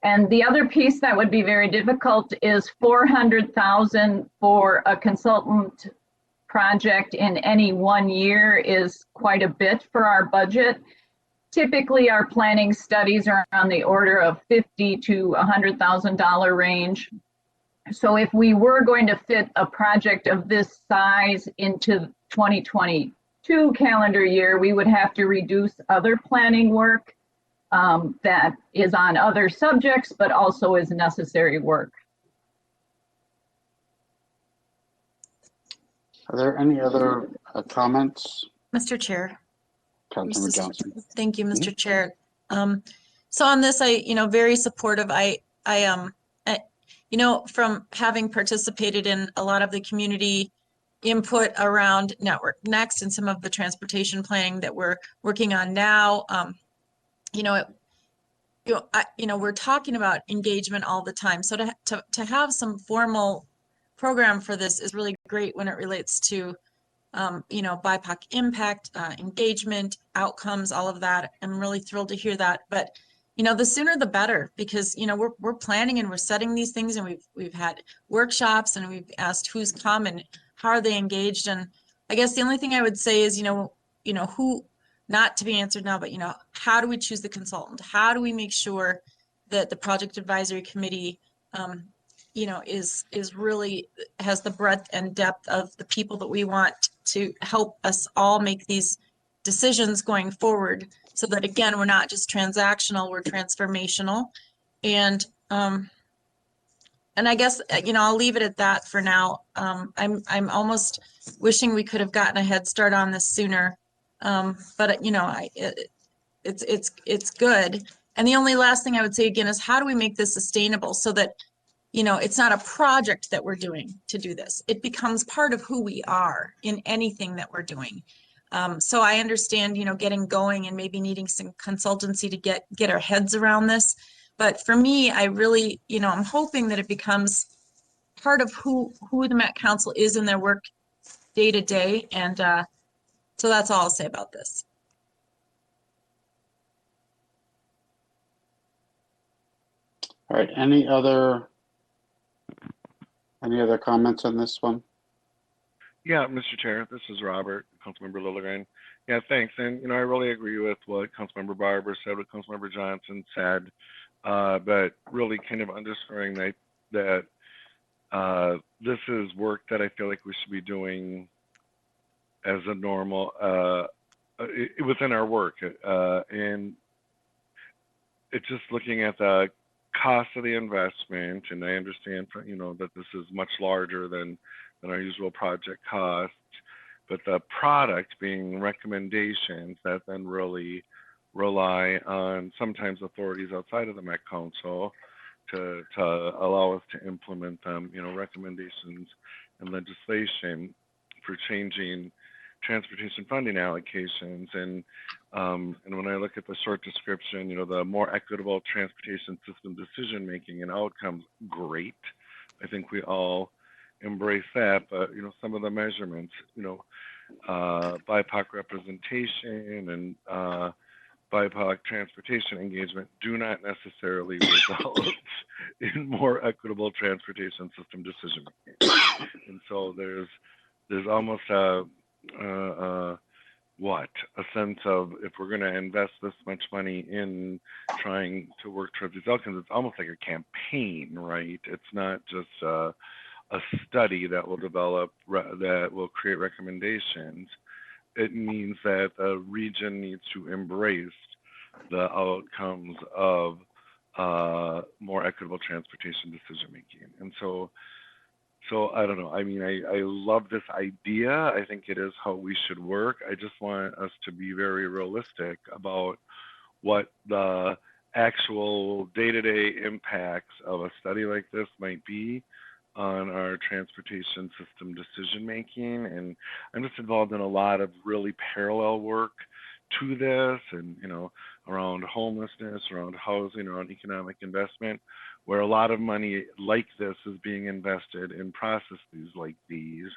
[SPEAKER 9] And the other piece that would be very difficult is $400,000 for a consultant project in any 1 year is quite a bit for our budget. Typically, our planning studies are on the order of $50,000 to $100,000 range. So if we were going to fit a project of this size into 2022 calendar year, we would have to reduce other planning work that is on other subjects, but also is necessary work.
[SPEAKER 1] Are there any other comments?
[SPEAKER 5] Mr. Chair.
[SPEAKER 1] Councilmember Johnson.
[SPEAKER 5] Thank you, Mr. Chair. So on this, very supportive. From having participated in a lot of the community input around Network Next and some of the transportation planning that we're working on now, we're talking about engagement all the time. So to have some formal program for this is really great when it relates to BIPOC impact, engagement, outcomes, all of that. I'm really thrilled to hear that. But, the sooner the better, because, we're planning and we're setting these things, and we've had workshops, and we've asked who's come and how are they engaged. And I guess the only thing I would say is, who, not to be answered now, but, how do we choose the consultant? How do we make sure that the project advisory committee is really has the breadth and depth of the people that we want to help us all make these decisions going forward, so that again, we're not just transactional, we're transformational. And I guess I'll leave it at that for now. I'm almost wishing we could have gotten a head start on this sooner, but it's good. And the only last thing I would say again is, how do we make this sustainable so that it's not a project that we're doing to do this. It becomes part of who we are in anything that we're doing. So I understand, getting going and maybe needing some consultancy to get our heads around this. But for me, I really, I'm hoping that it becomes part of who the Met Council is in their work day to day. And so that's all I'll say about this.
[SPEAKER 1] All right, any other comments on this one?
[SPEAKER 3] Yeah, Mr. Chair, this is Robert, Councilmember Lilligren. Yeah, thanks. And, I really agree with what Councilmember Barber said, what Councilmember Johnson said, but really kind of underscoring that this is work that I feel like we should be doing as a normal, within our work. And it's just looking at the cost of the investment, and I understand, that this is much larger than our usual project costs, but the product being recommendations that then really rely on sometimes authorities outside of the Met Council to allow us to implement them, recommendations and legislation for changing transportation funding allocations. And when I look at the short description, the more equitable transportation system decision making and outcomes, great. I think we all embrace that, but some of the measurements, BIPOC representation and BIPOC transportation engagement do not necessarily result in more equitable transportation system decision making. And so there's almost a sense of, if we're going to invest this much money in trying to work towards these outcomes, it's almost like a campaign, right? It's not just a study that will develop, that will create recommendations. It means that the region needs to embrace the outcomes of more equitable transportation decision making. And so I don't know. I mean, I love this idea. I think it is how we should work. I just want us to be very realistic about what the actual day-to-day impacts of a study like this might be on our transportation system decision making. And I'm just involved in a lot of really parallel work to this, and around homelessness, around housing, around economic investment, where a lot of money like this is being invested in processes like these.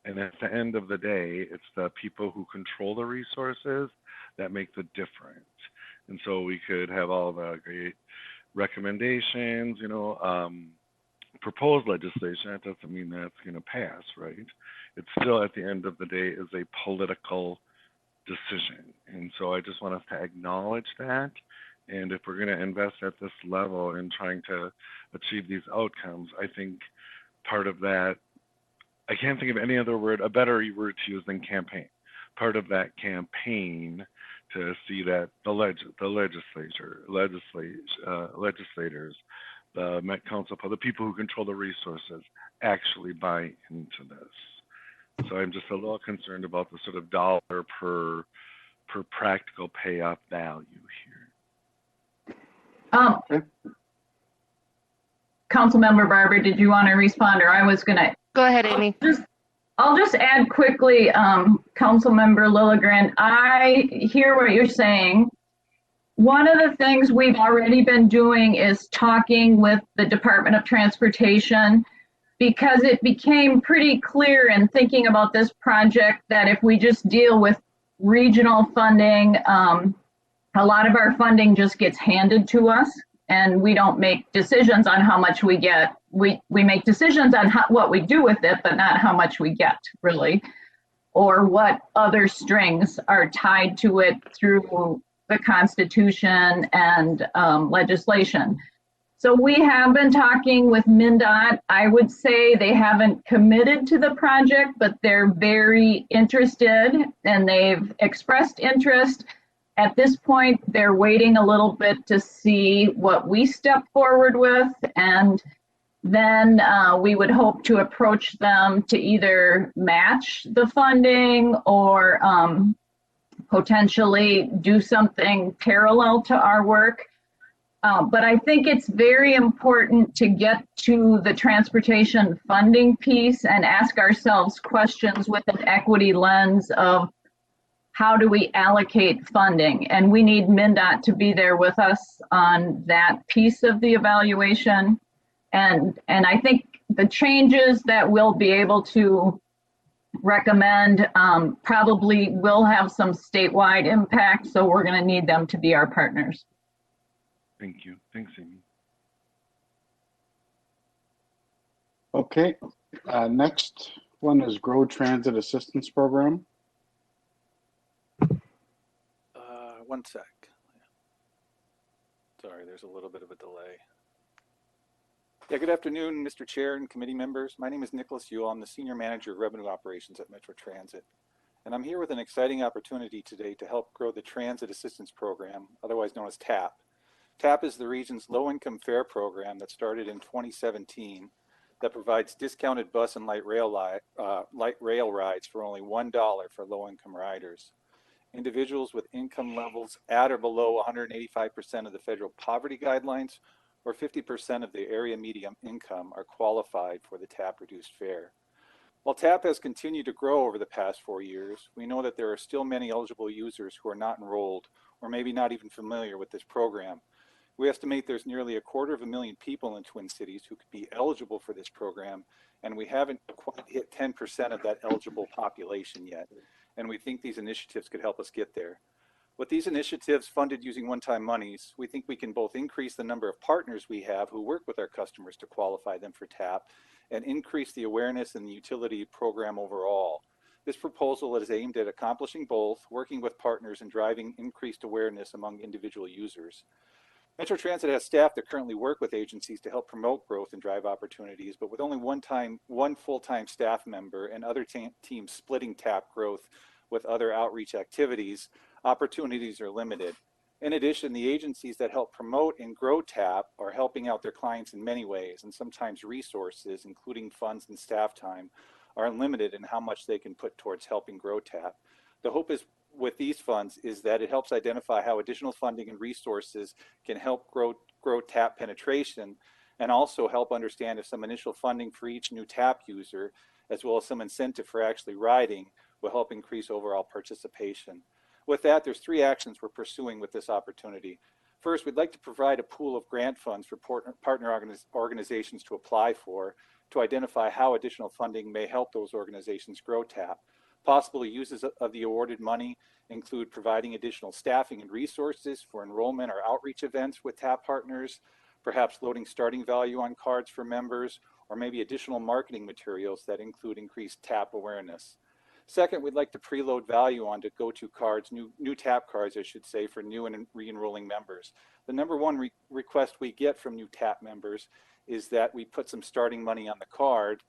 [SPEAKER 3] And at the end of the day, it's the people who control the resources that make the difference. And so we could have all the great recommendations, proposed legislation. That doesn't mean that's going to pass, right? It's still, at the end of the day, is a political decision. And so I just want us to acknowledge that. And if we're going to invest at this level in trying to achieve these outcomes, I think part of that, I can't think of any other word, a better word to use than campaign. Part of that campaign to see that the legislators, the Met Council, the people who control the resources actually buy into this. So I'm just a little concerned about the sort of dollar per practical payoff value here.
[SPEAKER 9] Councilmember Barber, did you want to respond, or I was gonna?
[SPEAKER 4] Go ahead, Amy.
[SPEAKER 9] I'll just add quickly, Councilmember Lilligren, I hear what you're saying. One of the things we've already been doing is talking with the Department of Transportation, because it became pretty clear in thinking about this project that if we just deal with regional funding, a lot of our funding just gets handed to us and we don't make decisions on how much we get. We make decisions on what we do with it, but not how much we get, really, or what other strings are tied to it through the Constitution and legislation. So we have been talking with MnDOT. I would say they haven't committed to the project, but they're very interested and they've expressed interest. At this point, they're waiting a little bit to see what we step forward with, and then we would hope to approach them to either match the funding or potentially do something parallel to our work. But I think it's very important to get to the transportation funding piece and ask ourselves questions with an equity lens of how do we allocate funding? And we need MnDOT to be there with us on that piece of the evaluation. And I think the changes that we'll be able to recommend probably will have some statewide impact, so we're going to need them to be our partners.
[SPEAKER 3] Thank you. Thanks, Amy.
[SPEAKER 1] Okay, next one is Grow Transit Assistance Program.
[SPEAKER 17] One sec. Sorry, there's a little bit of a delay. Yeah, good afternoon, Mr. Chair and committee members. My name is Nicholas Yule. I'm the Senior Manager of Revenue Operations at Metro Transit. And I'm here with an exciting opportunity today to help grow the Transit Assistance Program, otherwise known as TAP. TAP is the region's low-income fare program that started in 2017 that provides discounted bus and light rail rides for only $1 for low-income riders. Individuals with income levels at or below 185% of the federal poverty guidelines or 50% of the area median income are qualified for the TAP reduced fare. While TAP has continued to grow over the past 4 years, we know that there are still many eligible users who are not enrolled or maybe not even familiar with this program. We estimate there's nearly 250,000 people in Twin Cities who could be eligible for this program, and we haven't quite hit 10% of that eligible population yet. And we think these initiatives could help us get there. With these initiatives funded using one-time monies, we think we can both increase the number of partners we have who work with our customers to qualify them for TAP and increase the awareness and the utility program overall. This proposal is aimed at accomplishing both, working with partners and driving increased awareness among individual users. Metro Transit has staff that currently work with agencies to help promote growth and drive opportunities, but with only one full-time staff member and other teams splitting TAP growth with other outreach activities, opportunities are limited. In addition, the agencies that help promote and grow TAP are helping out their clients in many ways, and sometimes resources, including funds and staff time, are limited in how much they can put towards helping grow TAP. The hope is with these funds is that it helps identify how additional funding and resources can help grow TAP penetration, and also help understand if some initial funding for each new TAP user, as well as some incentive for actually riding, will help increase overall participation. With that, there's 3 actions we're pursuing with this opportunity. First, we'd like to provide a pool of grant funds for partner organizations to apply for, to identify how additional funding may help those organizations grow TAP. Possible uses of the awarded money include providing additional staffing and resources for enrollment or outreach events with TAP partners, perhaps loading starting value on cards for members, or maybe additional marketing materials that include increased TAP awareness. Second, we'd like to preload value onto go-to cards, new TAP cards, I should say, for new and re-enrolling members. The number one request we get from new TAP members is that we put some starting money on the card.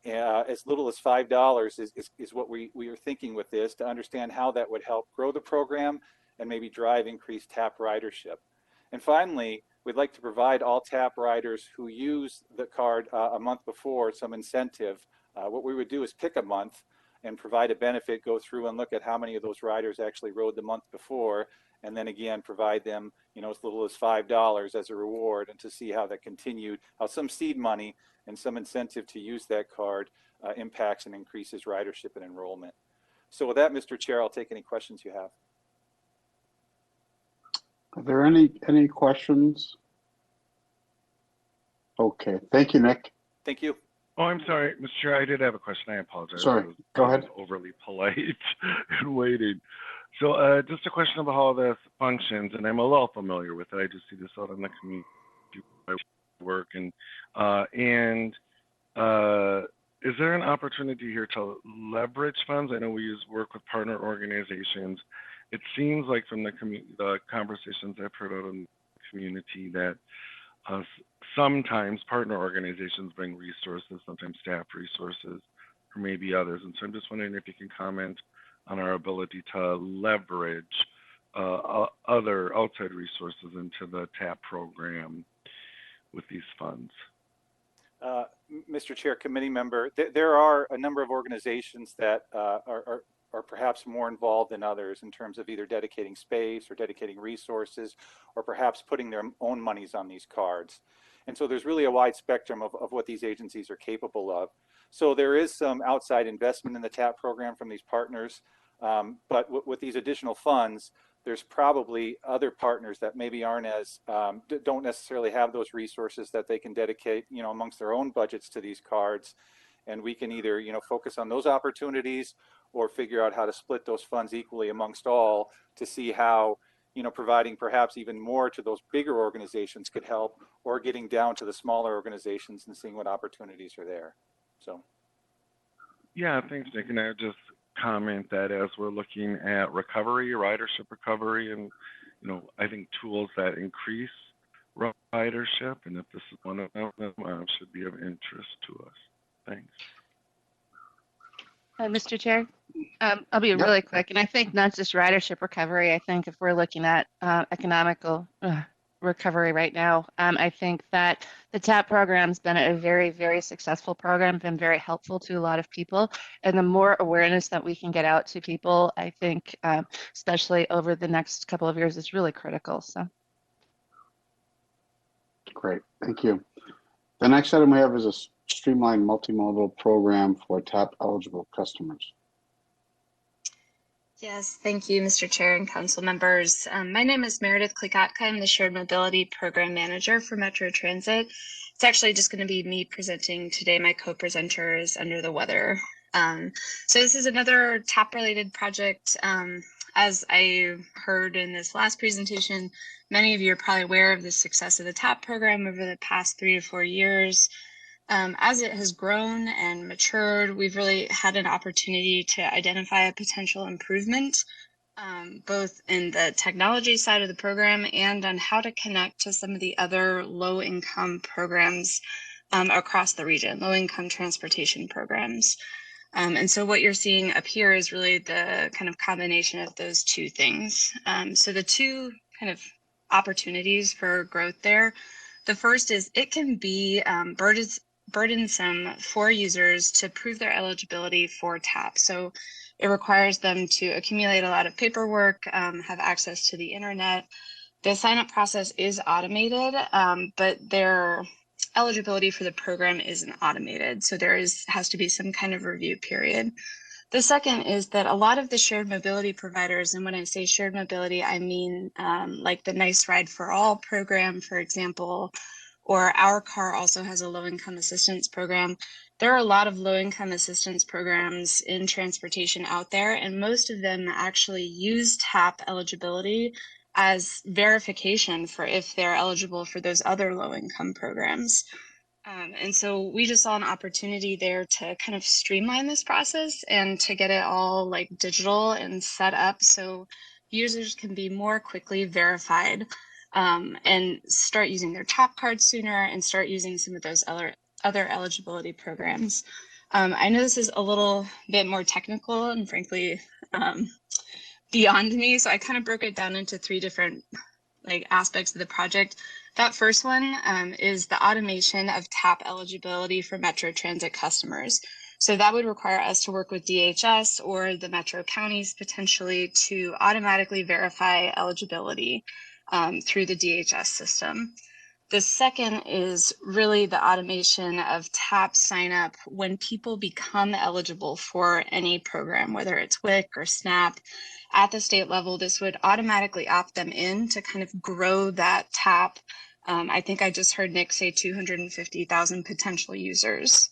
[SPEAKER 17] As little as $5 is what we are thinking with this, to understand how that would help grow the program and maybe drive increased TAP ridership. And finally, we'd like to provide all TAP riders who use the card a month before some incentive. What we would do is pick a month and provide a benefit, go through and look at how many of those riders actually rode the month before, and then again provide them, as little as $5 as a reward, and to see how that continued, how some seed money and some incentive to use that card impacts and increases ridership and enrollment. So with that, Mr. Chair, I'll take any questions you have.
[SPEAKER 1] Are there any questions? Okay, thank you, Nick.
[SPEAKER 17] Thank you.
[SPEAKER 3] Oh, I'm sorry, Mr. Chair, I did have a question. I apologize.
[SPEAKER 1] Sorry, go ahead.
[SPEAKER 3] I was overly polite and waiting. So just a question about how this functions, and I'm a little familiar with it. I just see this out on the community work. And is there an opportunity here to leverage funds? I know we work with partner organizations. It seems like from the conversations I've heard out in the community that sometimes partner organizations bring resources, sometimes staff resources, or maybe others. And so I'm just wondering if you can comment on our ability to leverage other outside resources into the TAP program with these funds.
[SPEAKER 17] Mr. Chair, committee member, there are a number of organizations that are perhaps more involved than others in terms of either dedicating space or dedicating resources, or perhaps putting their own monies on these cards. And so there's really a wide spectrum of what these agencies are capable of. So there is some outside investment in the TAP program from these partners, but with these additional funds, there's probably other partners that maybe aren't as, don't necessarily have those resources that they can dedicate, amongst their own budgets to these cards. And we can either, focus on those opportunities or figure out how to split those funds equally amongst all to see how, providing perhaps even more to those bigger organizations could help, or getting down to the smaller organizations and seeing what opportunities are there. So.
[SPEAKER 3] Yeah, thanks, Nick. And I would just comment that as we're looking at recovery, ridership recovery, and, I think tools that increase ridership, and if this is one of them, should be of interest to us. Thanks.
[SPEAKER 4] Mr. Chair, I'll be really quick. And I think not just ridership recovery, I think if we're looking at economical recovery right now, I think that the TAP program's been a very, very successful program, been very helpful to a lot of people. And the more awareness that we can get out to people, I think, especially over the next couple of years, is really critical. So.
[SPEAKER 1] Great, thank you. The next item we have is a streamlined multimodal program for TAP eligible customers.
[SPEAKER 18] Yes, thank you, Mr. Chair and council members. My name is Meredith Klikatka. I'm the Shared Mobility Program Manager for Metro Transit. It's actually just going to be me presenting today. My co-presenter is under the weather. So this is another TAP-related project. As I heard in this last presentation, many of you are probably aware of the success of the TAP program over the past 3 to 4 years. As it has grown and matured, we've really had an opportunity to identify a potential improvement, both in the technology side of the program and on how to connect to some of the other low-income programs across the region, low-income transportation programs. And so what you're seeing up here is really the kind of combination of those two things. So the two kind of opportunities for growth there, the first is it can be burdensome for users to prove their eligibility for TAP. So it requires them to accumulate a lot of paperwork, have access to the internet. The sign-up process is automated, but their eligibility for the program isn't automated. So there has to be some kind of review period. The second is that a lot of the shared mobility providers, and when I say shared mobility, I mean like the Nice Ride for All program, for example, or Our Car also has a low-income assistance program. There are a lot of low-income assistance programs in transportation out there, and most of them actually use TAP eligibility as verification for if they're eligible for those other low-income programs. And so we just saw an opportunity there to kind of streamline this process and to get it all like digital and set up so users can be more quickly verified and start using their top card sooner and start using some of those other eligibility programs. I know this is a little bit more technical and frankly beyond me, so I kind of broke it down into 3 different like aspects of the project. That first one is the automation of TAP eligibility for Metro Transit customers. So that would require us to work with DHS or the Metro counties potentially to automatically verify eligibility through the DHS system. The second is really the automation of TAP sign up when people become eligible for any program, whether it's WIC or SNAP. At the state level, this would automatically opt them in to kind of grow that TAP. I think I just heard Nick say 250,000 potential users.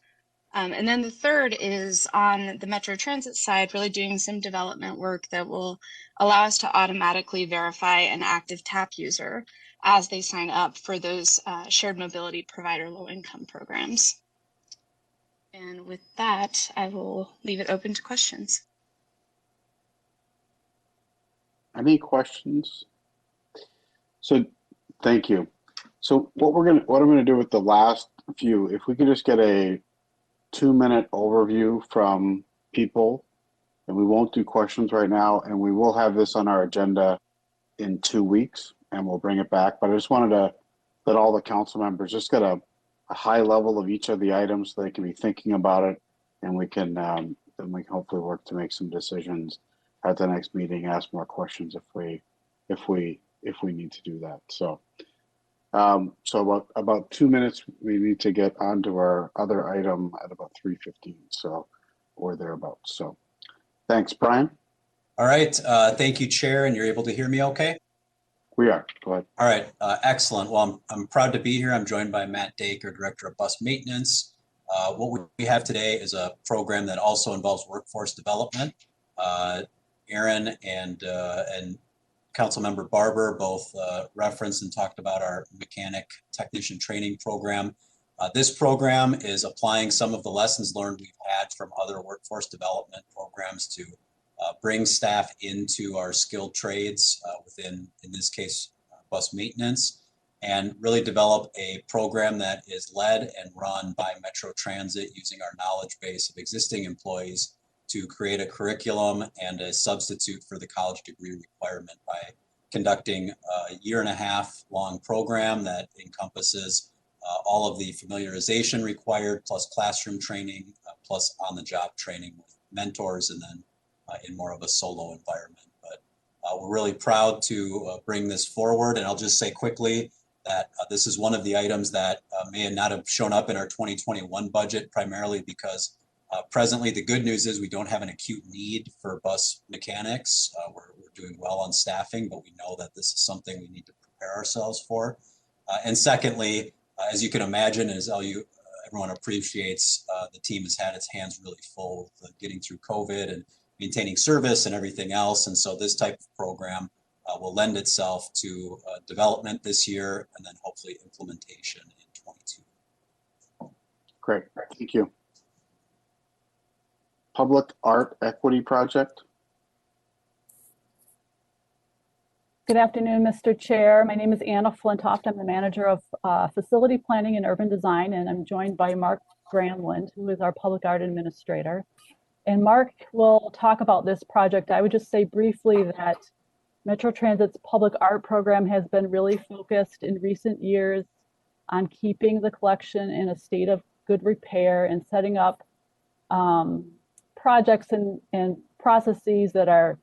[SPEAKER 18] And then the third is on the Metro Transit side, really doing some development work that will allow us to automatically verify an active TAP user as they sign up for those shared mobility provider low income programs. And with that, I will leave it open to questions.
[SPEAKER 1] Any questions? So thank you. So what I'm gonna do with the last few, if we could just get a 2-minute overview from people, and we won't do questions right now, and we will have this on our agenda in 2 weeks, and we'll bring it back. But I just wanted to let all the council members just get a high level of each of the items so they can be thinking about it, and we can then we can hopefully work to make some decisions at the next meeting, ask more questions if we need to do that. So so about 2 minutes, we need to get onto our other item at about 3:15, so or thereabouts. So thanks, Brian.
[SPEAKER 19] All right, thank you, Chair, and you're able to hear me okay?
[SPEAKER 1] We are. Go ahead.
[SPEAKER 19] All right, excellent. Well, I'm proud to be here. I'm joined by Matt Dacre, Director of Bus Maintenance. What we have today is a program that also involves workforce development. Aaron and Councilmember Barber both referenced and talked about our mechanic technician training program. This program is applying some of the lessons learned we've had from other workforce development programs to bring staff into our skilled trades within, in this case, bus maintenance, and really develop a program that is led and run by Metro Transit using our knowledge base of existing employees to create a curriculum and a substitute for the college degree requirement by conducting a 1.5-year long program that encompasses all of the familiarization required, plus classroom training, plus on-the-job training with mentors, and then in more of a solo environment. But we're really proud to bring this forward. And I'll just say quickly that this is one of the items that may not have shown up in our 2021 budget, primarily because presently the good news is we don't have an acute need for bus mechanics. We're doing well on staffing, but we know that this is something we need to prepare ourselves for. And secondly, as you can imagine, as everyone appreciates, the team has had its hands really full with getting through COVID and maintaining service and everything else. And so this type of program will lend itself to development this year and then hopefully implementation in 2022.
[SPEAKER 1] Great, thank you. Public Art Equity Project.
[SPEAKER 20] Good afternoon, Mr. Chair. My name is Anna Flintoft. I'm the manager of Facility Planning and Urban Design, and I'm joined by Mark Granlund, who is our Public Art Administrator. And Mark will talk about this project. I would just say briefly that Metro Transit's public art program has been really focused in recent years on keeping the collection in a state of good repair and setting up projects and processes that are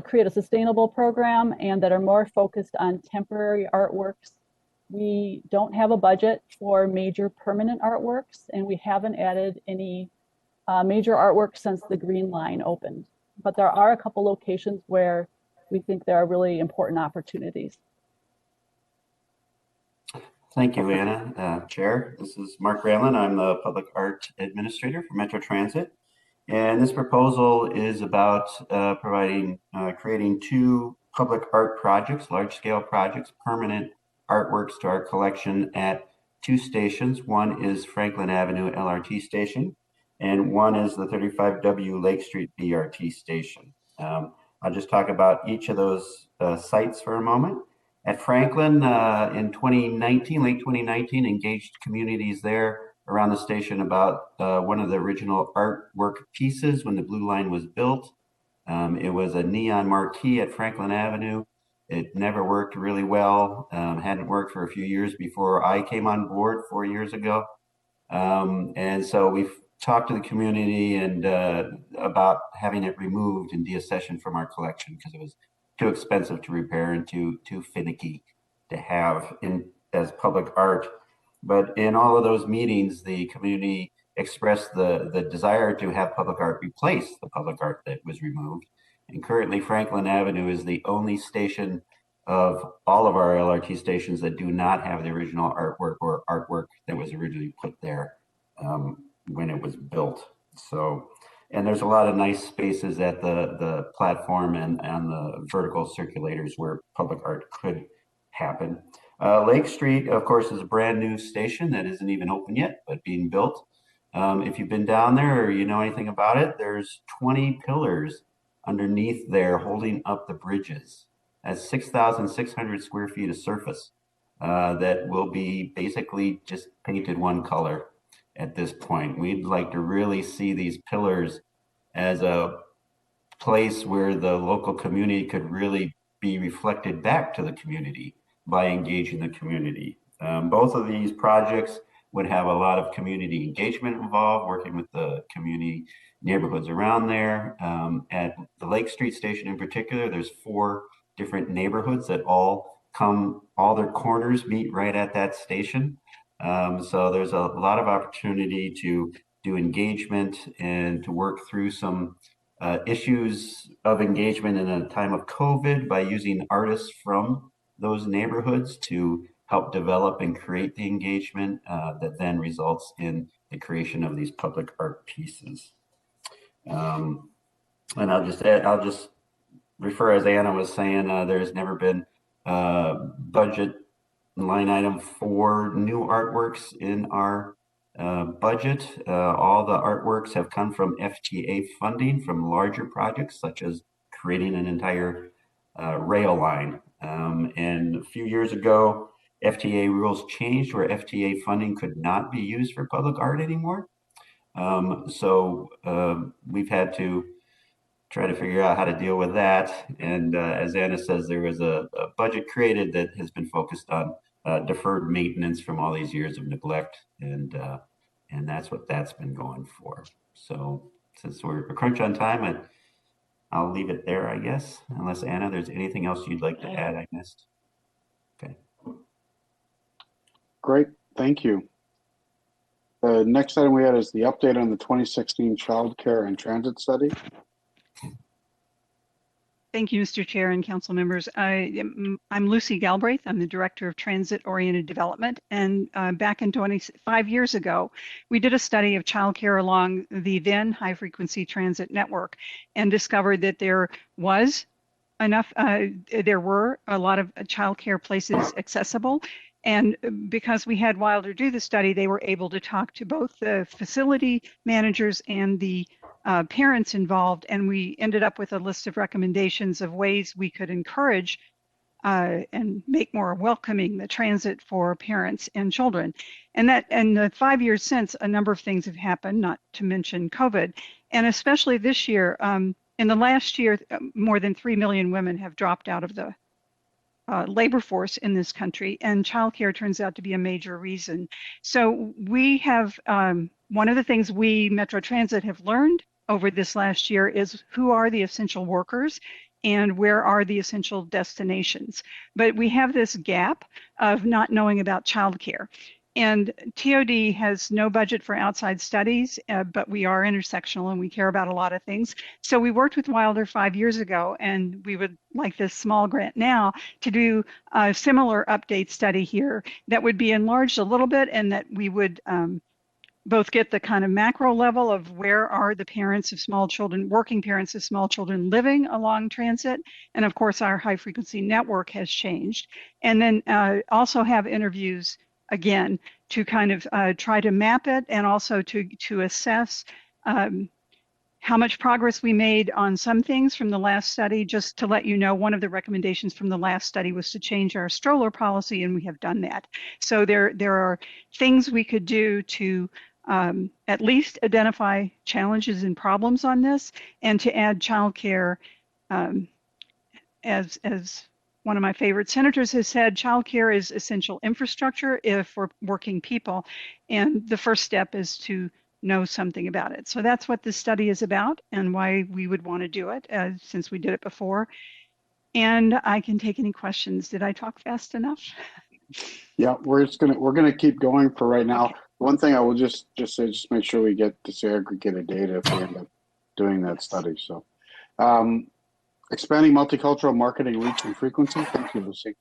[SPEAKER 20] create a sustainable program and that are more focused on temporary artworks. We don't have a budget for major permanent artworks, and we haven't added any major artwork since the Green Line opened. But there are a couple locations where we think there are really important opportunities.
[SPEAKER 21] Thank you, Anna. Chair, this is Mark Granlund. I'm the Public Art Administrator for Metro Transit. And this proposal is about creating 2 public art projects, large-scale projects, permanent artworks to our collection at two stations. One is Franklin Avenue LRT station, and one is the 35W Lake Street BRT station. I'll just talk about each of those sites for a moment. At Franklin in 2019, late 2019, engaged communities there around the station about one of the original artwork pieces when the Blue Line was built. It was a neon marquee at Franklin Avenue. It never worked really well, hadn't worked for a few years before I came on board 4 years ago. And so we've talked to the community and about having it removed and deaccessioned from our collection because it was too expensive to repair and too finicky to have as public art. But in all of those meetings, the community expressed the desire to have public art replace the public art that was removed. And currently Franklin Avenue is the only station of all of our LRT stations that do not have the original artwork or artwork that was originally put there when it was built. So, and there's a lot of nice spaces at the platform and the vertical circulators where public art could happen. Lake Street, of course, is a brand new station that isn't even open yet, but being built. If you've been down there or you know anything about it, there's 20 pillars underneath there holding up the bridges. That's 6,600 square feet of surface that will be basically just painted one color at this point. We'd like to really see these pillars as a place where the local community could really be reflected back to the community by engaging the community. Both of these projects would have a lot of community engagement involved, working with the community neighborhoods around there. At the Lake Street station in particular, there's 4 different neighborhoods that all their corners meet right at that station. So there's a lot of opportunity to do engagement and to work through some issues of engagement in a time of COVID by using artists from those neighborhoods to help develop and create the engagement that then results in the creation of these public art pieces. And I'll just refer, as Anna was saying, there's never been budget line item for new artworks in our budget. All the artworks have come from FTA funding from larger projects, such as creating an entire rail line. And a few years ago, FTA rules changed where FTA funding could not be used for public art anymore. So we've had to try to figure out how to deal with that. And as Anna says, there was a budget created that has been focused on deferred maintenance from all these years of neglect. And that's what that's been going for. So since we're a crunch on time, I'll leave it there, I guess, unless Anna, there's anything else you'd like to add I missed. Okay.
[SPEAKER 1] Great, thank you. The next item we had is the update on the 2016 Child Care and Transit Study.
[SPEAKER 6] Thank you, Mr. Chair and council members. I'm Lucy Galbraith. I'm the Director of Transit-Oriented Development. And back in 25 years ago, we did a study of childcare along the then high-frequency transit network and discovered that there was enough, there were a lot of childcare places accessible. And because we had Wilder do the study, they were able to talk to both the facility managers and the parents involved, and we ended up with a list of recommendations of ways we could encourage and make more welcoming the transit for parents and children. And that, in the 5 years since, a number of things have happened, not to mention COVID. And especially this year, in the last year, more than 3 million women have dropped out of the labor force in this country, and childcare turns out to be a major reason. So we have, one of the things we, Metro Transit, have learned over this last year is who are the essential workers and where are the essential destinations. But we have this gap of not knowing about childcare. And TOD has no budget for outside studies, but we are intersectional and we care about a lot of things. So we worked with Wilder 5 years ago, and we would like this small grant now to do a similar update study here that would be enlarged a little bit, and that we would both get the kind of macro level of where are the parents of small children, working parents of small children living along transit. And of course, our high frequency network has changed. And then also have interviews again, to kind of try to map it and also to assess how much progress we made on some things from the last study. Just to let you know, one of the recommendations from the last study was to change our stroller policy, and we have done that. So there are things we could do to at least identify challenges and problems on this, and to add childcare. As one of my favorite senators has said, childcare is essential infrastructure for working people, and the first step is to know something about it. So that's what this study is about and why we would want to do it, since we did it before. And I can take any questions. Did I talk fast enough?
[SPEAKER 1] Yeah, we're gonna keep going for right now. Okay. One thing I will just say, just make sure we get disaggregated data if we end up doing that study. So, expanding multicultural marketing reach and frequency. Thank you, Lucy.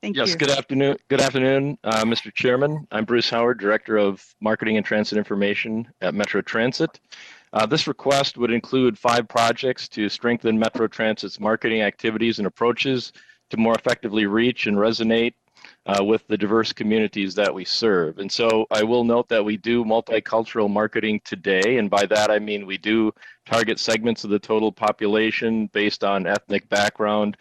[SPEAKER 6] Thank
[SPEAKER 2] yes,
[SPEAKER 6] you.
[SPEAKER 2] good afternoon, Mr. Chairman. I'm Bruce Howard, Director of Marketing and Transit Information at Metro Transit. This request would include 5 projects to strengthen Metro Transit's marketing activities and approaches to more effectively reach and resonate with the diverse communities that we serve. And so I will note that we do multicultural marketing today, and by that I mean we do target segments of the total population based on ethnic background,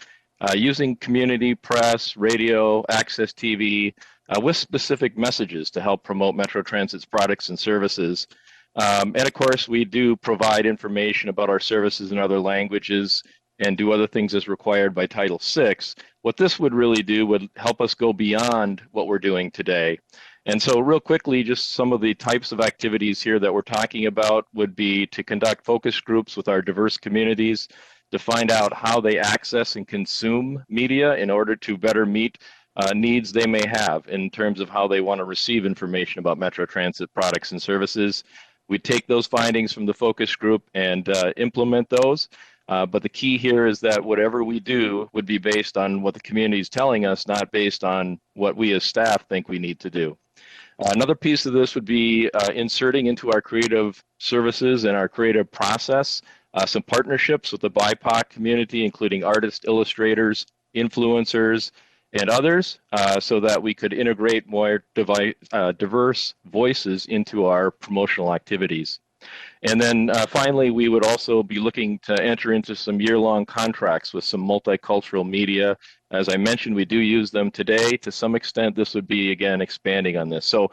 [SPEAKER 2] using community press, radio, access TV, with specific messages to help promote Metro Transit's products and services. And of course, we do provide information about our services in other languages and do other things as required by Title VI. What this would really do would help us go beyond what we're doing today. And so real quickly, just some of the types of activities here that we're talking about would be to conduct focus groups with our diverse communities, to find out how they access and consume media in order to better meet needs they may have in terms of how they want to receive information about Metro Transit products and services. We take those findings from the focus group and implement those. But the key here is that whatever we do would be based on what the community is telling us, not based on what we as staff think we need to do. Another piece of this would be inserting into our creative services and our creative process some partnerships with the BIPOC community, including artists, illustrators, influencers, and others, so that we could integrate more diverse voices into our promotional activities. And then finally, we would also be looking to enter into some year-long contracts with some multicultural media. As I mentioned, we do use them today. To some extent, this would be, again, expanding on this. So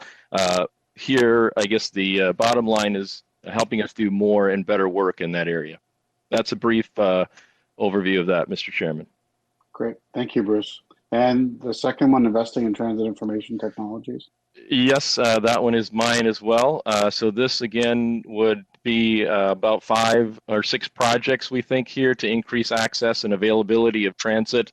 [SPEAKER 2] here, I guess the bottom line is helping us do more and better work in that area. That's a brief overview of that, Mr. Chairman.
[SPEAKER 1] Great. Thank you, Bruce. And the second one, investing in transit information technologies.
[SPEAKER 2] Yes, that one is mine as well. So this, again, would be about 5 or 6 projects, we think, here to increase access and availability of transit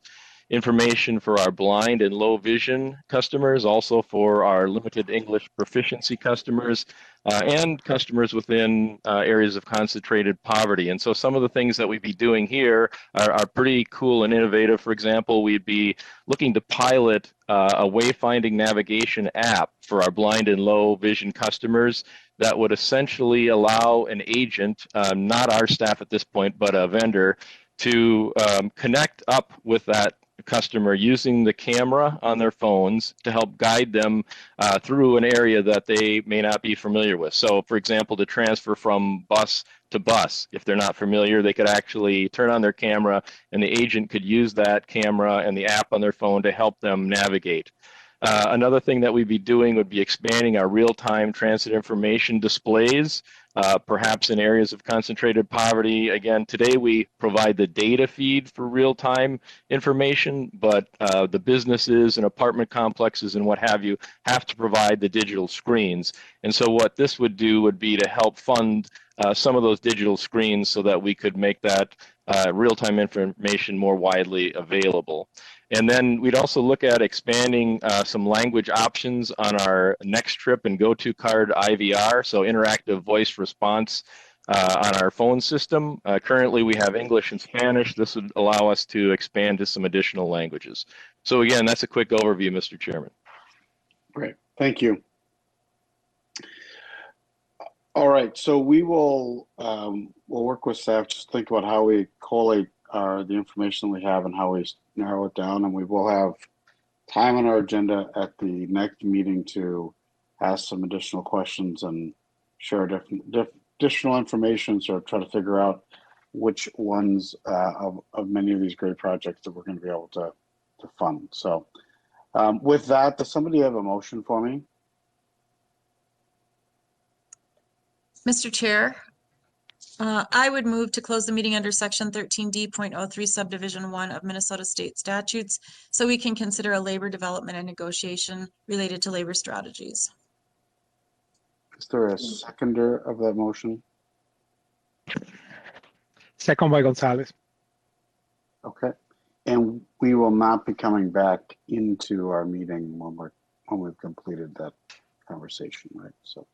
[SPEAKER 2] information for our blind and low vision customers, also for our limited English proficiency customers, and customers within areas of concentrated poverty. And so some of the things that we'd be doing here are pretty cool and innovative. For example, we'd be looking to pilot a wayfinding navigation app for our blind and low vision customers that would essentially allow an agent, not our staff at this point, but a vendor, to connect up with that customer using the camera on their phones to help guide them through an area that they may not be familiar with. So, for example, to transfer from bus to bus, if they're not familiar, they could actually turn on their camera and the agent could use that camera and the app on their phone to help them navigate. Another thing that we'd be doing would be expanding our real-time transit information displays, perhaps in areas of concentrated poverty. Again, today we provide the data feed for real-time information, but the businesses and apartment complexes and what have you have to provide the digital screens. And so what this would do would be to help fund some of those digital screens so that we could make that real-time information more widely available. And then we'd also look at expanding some language options on our Next Trip and Go-To Card IVR, so interactive voice response on our phone system. Currently we have English and Spanish. This would allow us to expand to some additional languages. So again, that's a quick overview, Mr. Chairman.
[SPEAKER 1] Great, thank you. All right, so we will we'll work with staff, just think about how we collate the information we have and how we narrow it down, and we will have time on our agenda at the next meeting to ask some additional questions and share additional information, so try to figure out which ones of many of these great projects that we're going to be able to fund. So with that, does somebody have a motion for me?
[SPEAKER 5] Mr. Chair, I would move to close the meeting under section 13D.03 subdivision 1 of Minnesota state statutes so we can consider a labor development and negotiation related to labor strategies.
[SPEAKER 1] Is there a seconder of that motion?
[SPEAKER 8] Second by Gonzalez.
[SPEAKER 1] Okay. And we will not be coming back into our meeting when we've completed that conversation, right? So